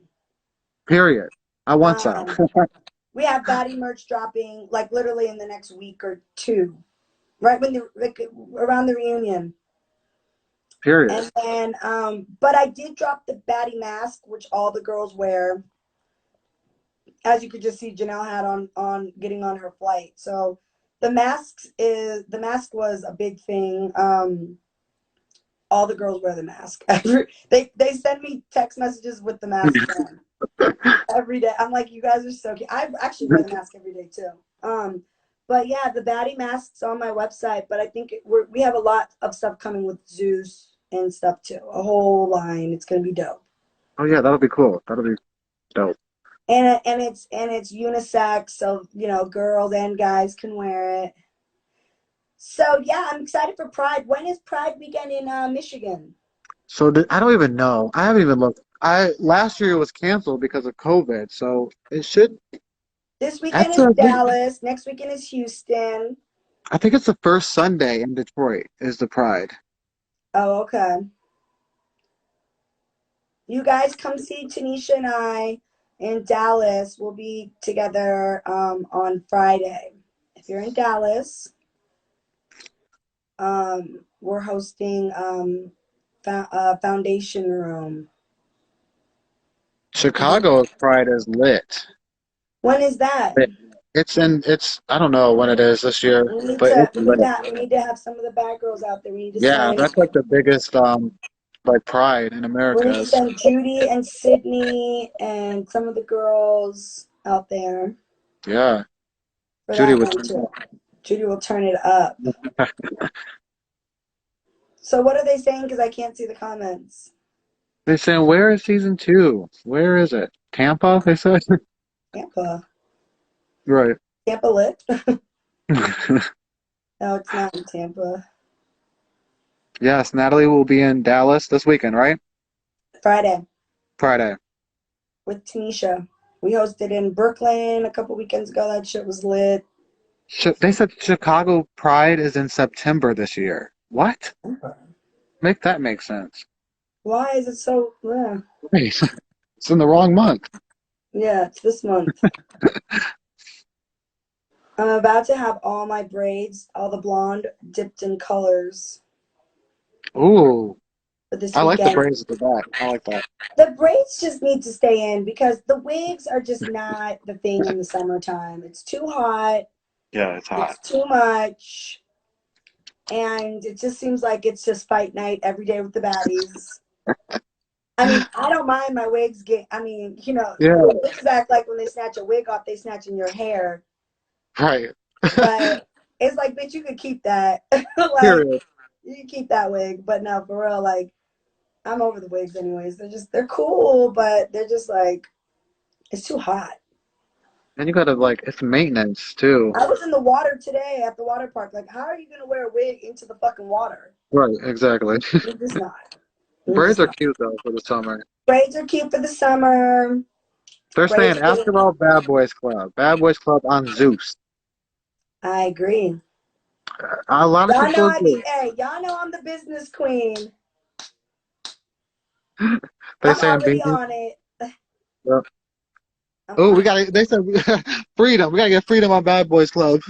B: Period. I want some.
A: Um, we have baddie merch dropping like literally in the next week or two, right when around the reunion.
B: Period.
A: And then, but I did drop the baddie mask, which all the girls wear. As you could just see, Janelle had on getting on her flight. So the mask was a big thing. All the girls wear the mask. They send me text messages with the mask on every day. I'm like, you guys are so cute. I actually wear the mask every day too. But yeah, the baddie masks on my website. But I think we have a lot of stuff coming with Zeus and stuff too. A whole line. It's gonna be dope.
B: Oh yeah, that'll be cool. That'll be dope.
A: And it's unisex, so girls and guys can wear it. So yeah, I'm excited for Pride. When is Pride weekend in Michigan?
B: So I don't even know. I haven't even looked. Last year it was canceled because of COVID, so it should.
A: This weekend is
B: Actually,
A: Dallas. Next weekend is Houston.
B: I think it's the first Sunday in Detroit is the Pride.
A: Oh, okay. You guys come see Tanisha and I in Dallas. We'll be together on Friday. If you're in Dallas, we're hosting Foundation Room.
B: Chicago's Pride is lit.
A: When is that?
B: It's I don't know when it is this year,
A: We need
B: but
A: to
B: it's
A: we need
B: lit.
A: to we need to have some of the bad girls out there. We need to
B: Yeah,
A: send
B: that's like the biggest like Pride in
A: we
B: America
A: need to
B: is.
A: send Judy and Sydney and some of the girls out there
B: Yeah,
A: for
B: Judy
A: that
B: would.
A: one too. Judy will turn it up. So what are they saying? Because I can't see the comments.
B: They're saying, where is season 2? Where is it? Tampa, they said.
A: Tampa.
B: Right.
A: Tampa lit? No, it's not in Tampa.
B: Yes, Natalie will be in Dallas this weekend, right?
A: Friday.
B: Friday.
A: with Tanisha. We hosted in Brooklyn a couple weekends ago. That shit was lit.
B: They said Chicago Pride is in September this year. What? Make that make sense.
A: Why is it so? Yeah,
B: Wait, it's in the wrong month.
A: yeah, it's this month. I'm about to have all my braids, all the blonde, dipped in colors
B: Ooh,
A: for this
B: I like the
A: weekend.
B: braids at the back. I like that.
A: The braids just need to stay in because the wigs are just not the thing in the summertime. It's too hot.
B: Yeah, it's hot.
A: It's too much. And it just seems like it's just fight night every day with the baddies. I mean, I don't mind my wigs
B: Yeah,
A: wigs act like when they snatch a wig off, they snatching your hair.
B: right.
A: But it's like, bitch, you could keep that. Like,
B: Period.
A: you can keep that wig. But no, for real, like, I'm over the wigs anyways. They're cool, but they're just like, it's too hot.
B: And you gotta like, it's maintenance too.
A: I was in the water today at the water park. Like, how are you gonna wear a wig into the fucking water?
B: Right, exactly.
A: You're just not. You're
B: Braids
A: just
B: are
A: not.
B: cute though for the summer.
A: Braids are cute for the summer.
B: They're saying
A: Braids are
B: ask about Bad Boys Club. Bad Boys Club on Zeus.
A: I agree.
B: A lot of
A: Y'all know
B: people
A: I be,
B: agree.
A: hey, y'all know I'm the business queen.
B: They
A: I'm
B: saying
A: already
B: BG.
A: on it. I'm
B: Oh, we
A: on.
B: gotta. They said freedom. We gotta get freedom on Bad Boys Club.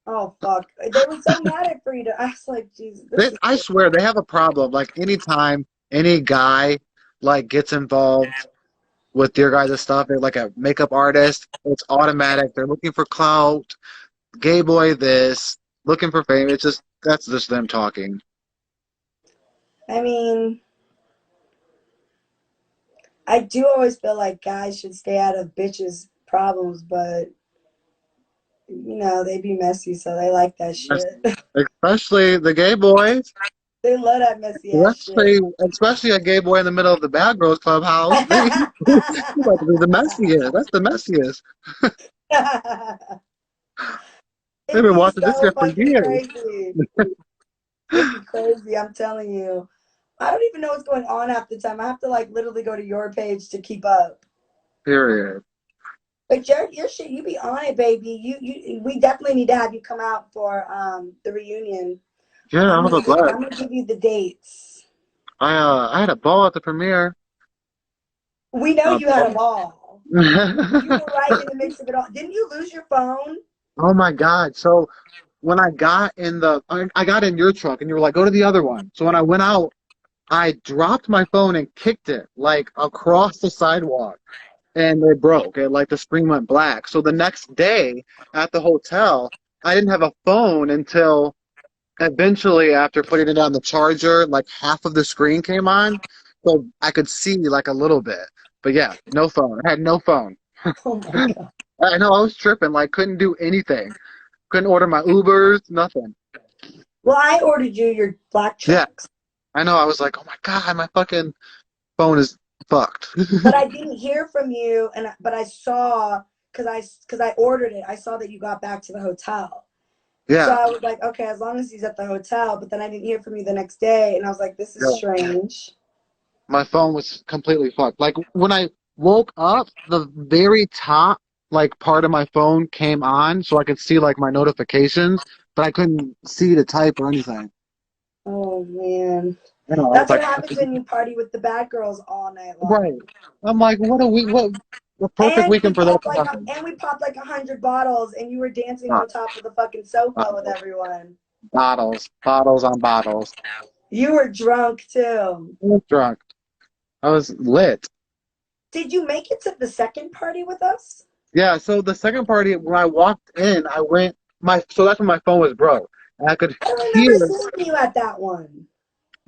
A: Oh fuck. They were so mad at Frida. I was like, Jesus, this is
B: I swear they have a problem. Like anytime any guy like gets involved with your guys' stuff, they're like a makeup artist. It's automatic. They're looking for clout. Gay boy, this looking for fame. It's just that's just them talking.
A: I mean, I do always feel like guys should stay out of bitches' problems, but they be messy, so they like that shit.
B: Especially the gay boys.
A: They love that messy ass shit.
B: Especially a gay boy in the middle of the bad girls clubhouse. He about to be the messiest. That's the messiest. They've
A: It'd
B: been
A: be
B: watching this
A: so
B: shit for
A: fucking
B: years.
A: crazy. It'd be crazy, I'm telling you. I don't even know what's going on half the time. I have to like literally go to your page to keep up.
B: Period.
A: But your shit, you be on it, baby. We definitely need to have you come out for the reunion.
B: Yeah,
A: I'm
B: I'm
A: gonna
B: so
A: give,
B: glad.
A: I'm gonna give you the dates.
B: I had a ball at the premiere.
A: We know you had a ball. You
B: Oh
A: were right in the mix of it all. Didn't you lose your phone?
B: my God. So when I got in your truck and you were like, go to the other one. So when I went out, I dropped my phone and kicked it like across the sidewalk and it broke. Like the screen went black. So the next day at the hotel, I didn't have a phone until eventually after putting it on the charger, like half of the screen came on. So I could see like a little bit. But yeah, no phone. I had no phone.
A: Oh my god.
B: I know I was tripping, like couldn't do anything. Couldn't order my Ubers, nothing.
A: Well, I ordered you your black
B: Yeah,
A: chucks,
B: I know. I was like, oh my God, my fucking phone is fucked.
A: but I didn't hear from you. But I saw because I ordered it. I saw that you got back to the hotel. So
B: Yeah,
A: I was like, okay, as long as he's at the hotel. But then I didn't hear from you the next day, and I was like, this is
B: yeah.
A: strange.
B: My phone was completely fucked. Like when I woke up, the very top like part of my phone came on so I could see like my notifications, but I couldn't see to type or anything.
A: Oh man,
B: You know, I was
A: that's what
B: like,
A: happens when you party with the bad girls all night
B: right.
A: long.
B: I'm like, what the perfect
A: And we
B: weekend for that
A: popped
B: to
A: like
B: happen.
A: and we popped like 100 bottles, and you were dancing
B: Uh,
A: on top of the fucking sofa with
B: bottles,
A: everyone.
B: bottles on bottles.
A: You were drunk too.
B: I was drunk. I was lit.
A: Did you make it to the second party with us?
B: Yeah, so the second party, when I walked in, so that's when my phone was broke. And I could
A: I don't remember
B: hear,
A: seeing you at that one.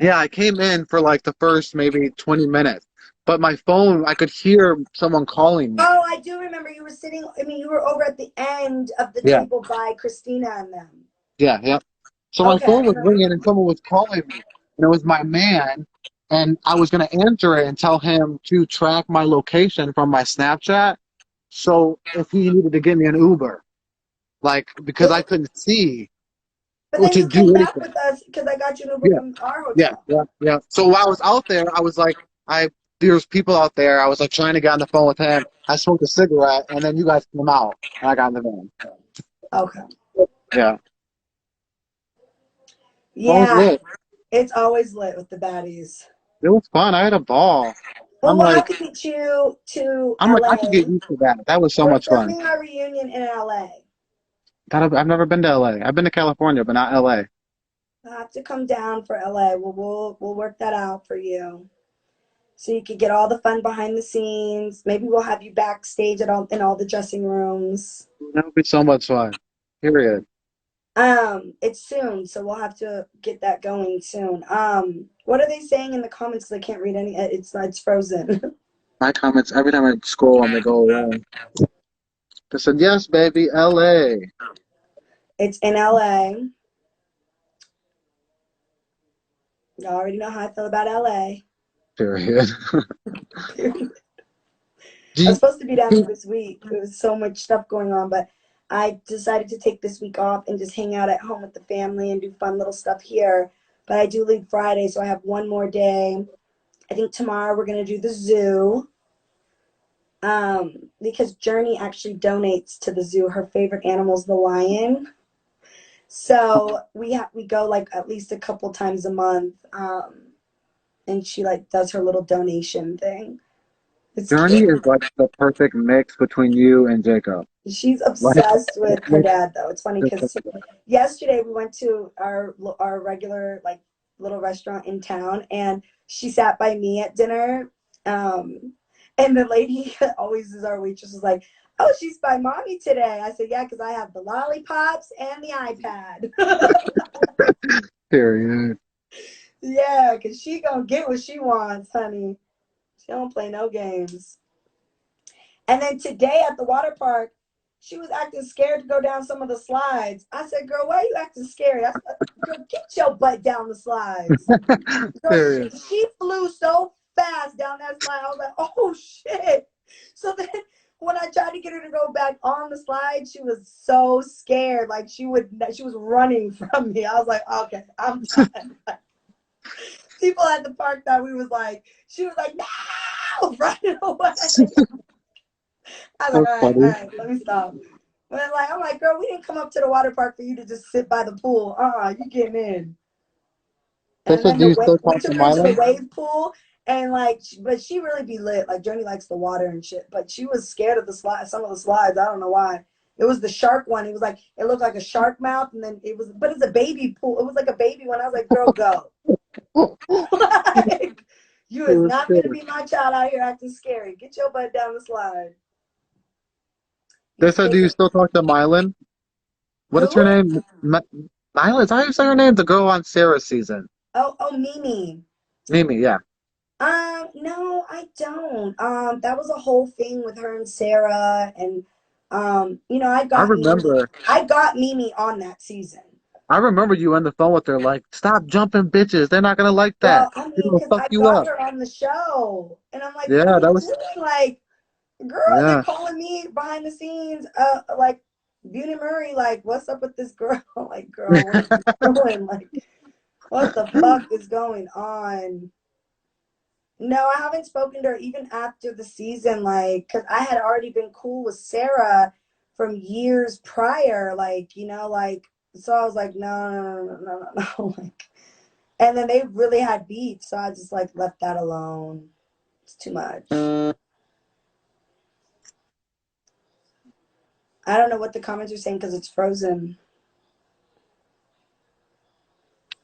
B: yeah, I came in for like the first maybe 20 minutes, but my phone, I could hear someone calling me.
A: Oh, I do remember you were sitting. I mean, you were over at the end of the
B: Yeah,
A: table by Christina and them.
B: yeah. So my
A: Okay, I
B: phone was
A: remember.
B: ringing and someone was calling me, and it was my man, and I was going to answer it and tell him to track my location from my Snapchat. So if he needed to give me an Uber, like, because I couldn't see
A: But
B: or
A: then
B: to
A: you came
B: do
A: back
B: anything.
A: with us because I got you an Uber
B: Yeah.
A: from our
B: Yeah,
A: hotel.
B: yeah, yeah. So while I was out there, I was like, I there's people out there. I was like trying to get on the phone with him. I smoked a cigarette, and then you guys came out, and I got in the van.
A: Okay.
B: Yeah. Phone was
A: Yeah,
B: lit.
A: it's always lit with the baddies.
B: It was fun. I had a ball.
A: Well,
B: I'm
A: we'll have
B: like,
A: to get you to
B: I'm like, I could get
A: LA.
B: used to that. That was so
A: We're
B: much fun.
A: filming our reunion in LA.
B: I've never been to LA. I've been to California, but not LA.
A: We'll have to come down for LA. We'll work that out for you. So you could get all the fun behind the scenes. Maybe we'll have you backstage at all in all the dressing rooms.
B: That would be so much fun. Period.
A: It's soon, so we'll have to get that going soon. What are they saying in the comments? Because I can't read any. It's frozen.
B: My comments every time I scroll them, they go away. They said, "Yes, baby, LA."
A: It's in LA. You already know how I feel about LA.
B: Period. Do
A: I was
B: you,
A: supposed to be down there this week. There was so much stuff going on, but I decided to take this week off and just hang out at home with the family and do fun little stuff here. But I do leave Friday, so I have one more day. I think tomorrow we're gonna do the zoo. Because Journey actually donates to the zoo. Her favorite animal is the lion. So we go like at least a couple times a month. And she like does her little donation thing. It's
B: Journey
A: cute.
B: is like the perfect mix between you and Jacob.
A: She's
B: Like,
A: obsessed with her dad though. It's funny because
B: like,
A: yesterday we went to our regular like little restaurant in town, and she sat by me at dinner. And the lady that always is our waitress was like, "Oh, she's by mommy today." I said, "Yeah, because I have the lollipops and the iPad."
B: period.
A: Yeah, because she gonna get what she wants, honey. She don't play no games. And then today at the water park, she was acting scared to go down some of the slides. I said, "Girl, why are you acting scary?" I said, "Girl, get your butt down the slides." Girl,
B: Period.
A: she flew so fast down that slide. I was like, "Oh shit!" So then, when I tried to get her to go back on the slide, she was so scared. Like she was running from me. I was like, "Okay, I'm done." People at the park thought she was like, "No!" running away. I was like,
B: That's
A: "All
B: funny.
A: right, let me stop." But I'm like, "Girl, we didn't come up to the water park for you to just sit by the pool. You getting in."
B: They
A: And
B: said,
A: then
B: "Do you still
A: we
B: talk to
A: took her to the
B: Milo?"
A: wave pool, and like, but she really be lit. Like Journey likes the water and shit, but she was scared of the slide. Some of the slides, I don't know why. It was the shark one. It was like it looked like a shark mouth, and then but it's a baby pool. It was like a baby one. I was like, "Girl, go!" Like, you
B: It
A: is
B: was
A: not gonna
B: good.
A: be my child out here acting scary. Get your butt down the slide.
B: They
A: You
B: said, "Do
A: think
B: you still talk to Mylan?" What is her
A: who?
B: name? Mylan? Is that how you say her name? The girl on Sarah's season.
A: Oh, Mimi.
B: Mimi, yeah.
A: No, I don't. That was a whole thing with her and Sarah, and
B: I remember.
A: I got Mimi on that season.
B: I remember you on the phone with her, like, "Stop jumping, bitches. They're not gonna like that.
A: Well, I
B: They're
A: mean,
B: gonna
A: because
B: fuck
A: I
B: you
A: brought
B: up."
A: her on the show, and I'm like, "What are
B: Yeah,
A: you
B: that was.
A: doing?" Like, girl, they're
B: Yeah,
A: calling me behind the scenes, like Beauty Murray, like, "What's up with this girl?" Like, girl, what are you doing? Like, what the fuck is going on? No, I haven't spoken to her even after the season, like, because I had already been cool with Sarah from years prior, like, like, so I was like, no, no, no, no, no, no, no. Like, and then they really had beef, so I just like left that alone. It's too much. I don't know what the comments are saying because it's frozen.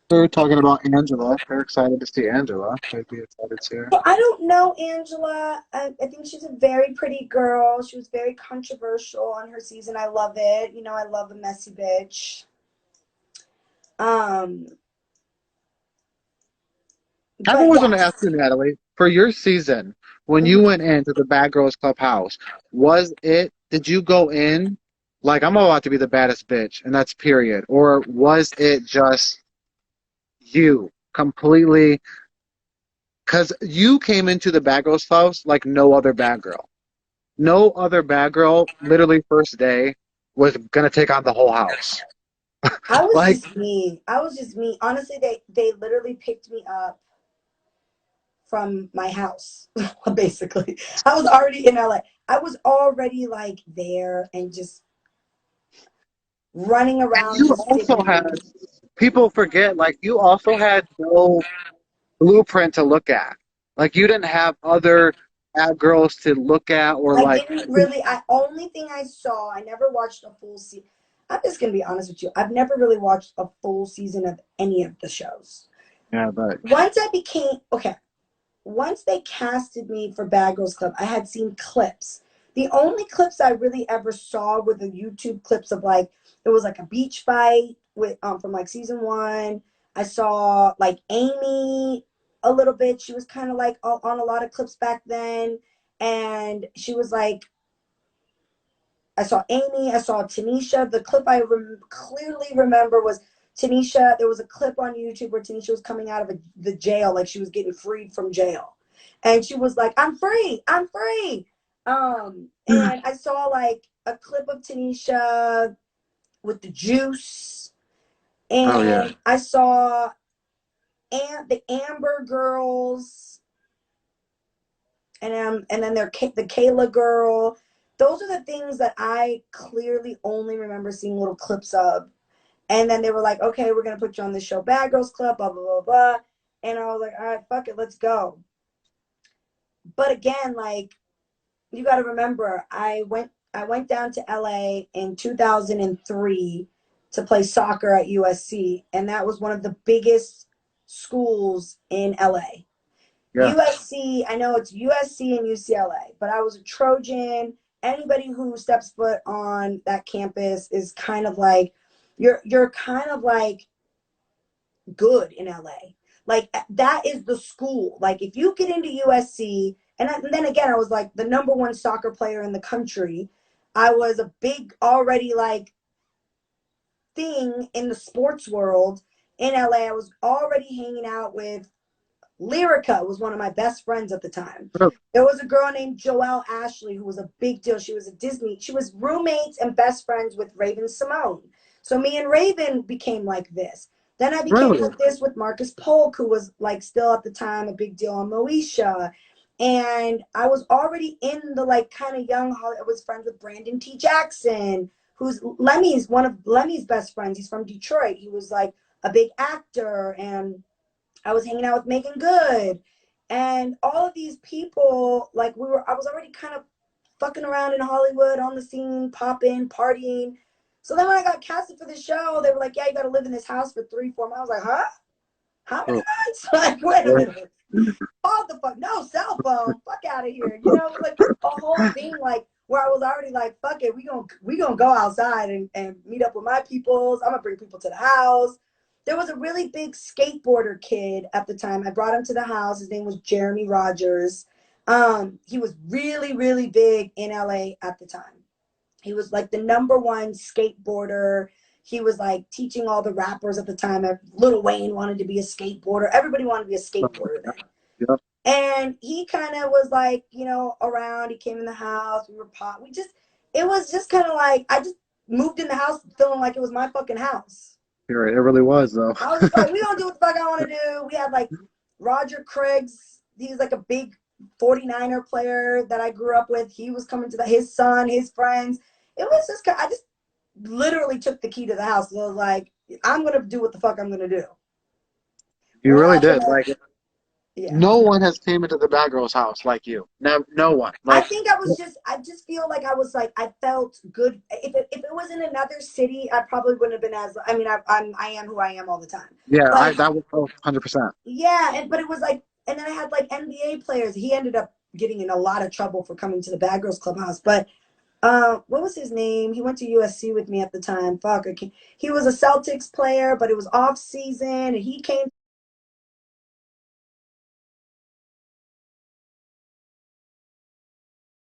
B: they're talking about Angela. They're excited to see Angela. They'd be excited to see her.
A: Well, I don't know Angela. I think she's a very pretty girl. She was very controversial on her season. I love it. I love a messy bitch. Um,
B: I've
A: but
B: always wanted to
A: yes.
B: ask you, Natalie, for your season, when you went into the Bad Girls Club house, did you go in like, I'm about to be the baddest bitch, and that's period? Or was it just you completely? Because you came into the Bad Girls house like no other bad girl. No other bad girl, literally first day, was gonna take on the whole house.
A: I was
B: Like,
A: just me. I was just me. Honestly, they literally picked me up from my house, basically. I was already in LA. I was already like there and just running
B: And
A: around
B: you
A: the
B: also
A: city.
B: had, people forget, like you also had no blueprint to look at. Like you didn't have other ad girls to look at or
A: I
B: like.
A: didn't really, I only thing I saw, I never watched a full season. I'm just gonna be honest with you. I've never really watched a full season of any of the shows.
B: Yeah, but
A: Once I became okay, once they casted me for Bad Girls Club, I had seen clips. The only clips I really ever saw were the YouTube clips of like it was like a beach fight with from like season one. I saw like Amy a little bit. She was kind of like on a lot of clips back then, and she was like I saw Amy, I saw Tanisha. The clip I clearly remember was Tanisha. There was a clip on YouTube where Tanisha was coming out of the jail, like she was getting freed from jail. And she was like, I'm free, I'm free. And I saw like a clip of Tanisha with the juice.
B: oh yeah,
A: And I saw the Amber girls and then the Kayla girl. Those are the things that I clearly only remember seeing little clips of. And then they were like, okay, we're gonna put you on the show Bad Girls Club, blah blah blah blah. And I was like, all right, fuck it, let's go. But again, like you got to remember, I went down to LA in 2003 to play soccer at USC, and that was one of the biggest schools in LA.
B: yeah.
A: USC, I know it's USC and UCLA, but I was a Trojan. Anybody who steps foot on that campus is kind of like you're kind of like good in LA. Like that is the school. Like if you get into USC, and then again, I was like the number one soccer player in the country. I was a big already like thing in the sports world in LA. I was already hanging out with Lyrica was one of my best friends at the time. There was a girl named Joelle Ashley who was a big deal. She was a Disney. She was roommates and best friends with Raven Simone. So me and Raven became like this. Then I became
B: Really?
A: like this with Marcus Polk, who was like still at the time a big deal on Moesha. And I was already in the like kind of young Hollywood. I was friends with Brandon T. Jackson, who's Lemmy's one of Lemmy's best friends. He's from Detroit. He was like a big actor, and I was hanging out with Megan Good, and all of these people. Like I was already kind of fucking around in Hollywood on the scene, popping, partying. So then when I got casted for the show, they were like, "Yeah, you got to live in this house for 3, 4 months." I was like, "Huh? How many
B: Oh,
A: months?" Like, wait a
B: yeah.
A: minute. All the fuck, no cell phone, fuck out of here. You know, like a whole thing, like where I was already like, fuck it, we gonna go outside and meet up with my peoples. I'm gonna bring people to the house. There was a really big skateboarder kid at the time. I brought him to the house. His name was Jeremy Rogers. He was really, really big in LA at the time. He was like the number one skateboarder. He was like teaching all the rappers at the time. Lil Wayne wanted to be a skateboarder. Everybody wanted to be a skateboarder then.
B: Yeah.
A: And he kind of was like, around. He came in the house. We were We just, it was just kind of like, I just moved in the house feeling like it was my fucking house.
B: You're right. It really was though.
A: I was just like, we don't do what the fuck I want to do. We had like Roger Craig's, he's like a big 49er player that I grew up with. He was coming to his son, his friends. It was just, I just literally took the key to the house. And I was like, I'm going to do what the fuck I'm going to do.
B: You
A: We're
B: really
A: not going
B: did.
A: to,
B: Like
A: yeah.
B: no one has came into the bad girl's house like you. No one.
A: I
B: Like
A: think I just feel like I was like, I felt good. If it was in another city, I probably wouldn't have been as, I mean, I am who I am all the time.
B: yeah,
A: But
B: that was 100%.
A: yeah, but it was like, and then I had like NBA players. He ended up getting in a lot of trouble for coming to the Bad Girls Clubhouse. But what was his name? He went to USC with me at the time. Fuck, he was a Celtics player, but it was off season, and he came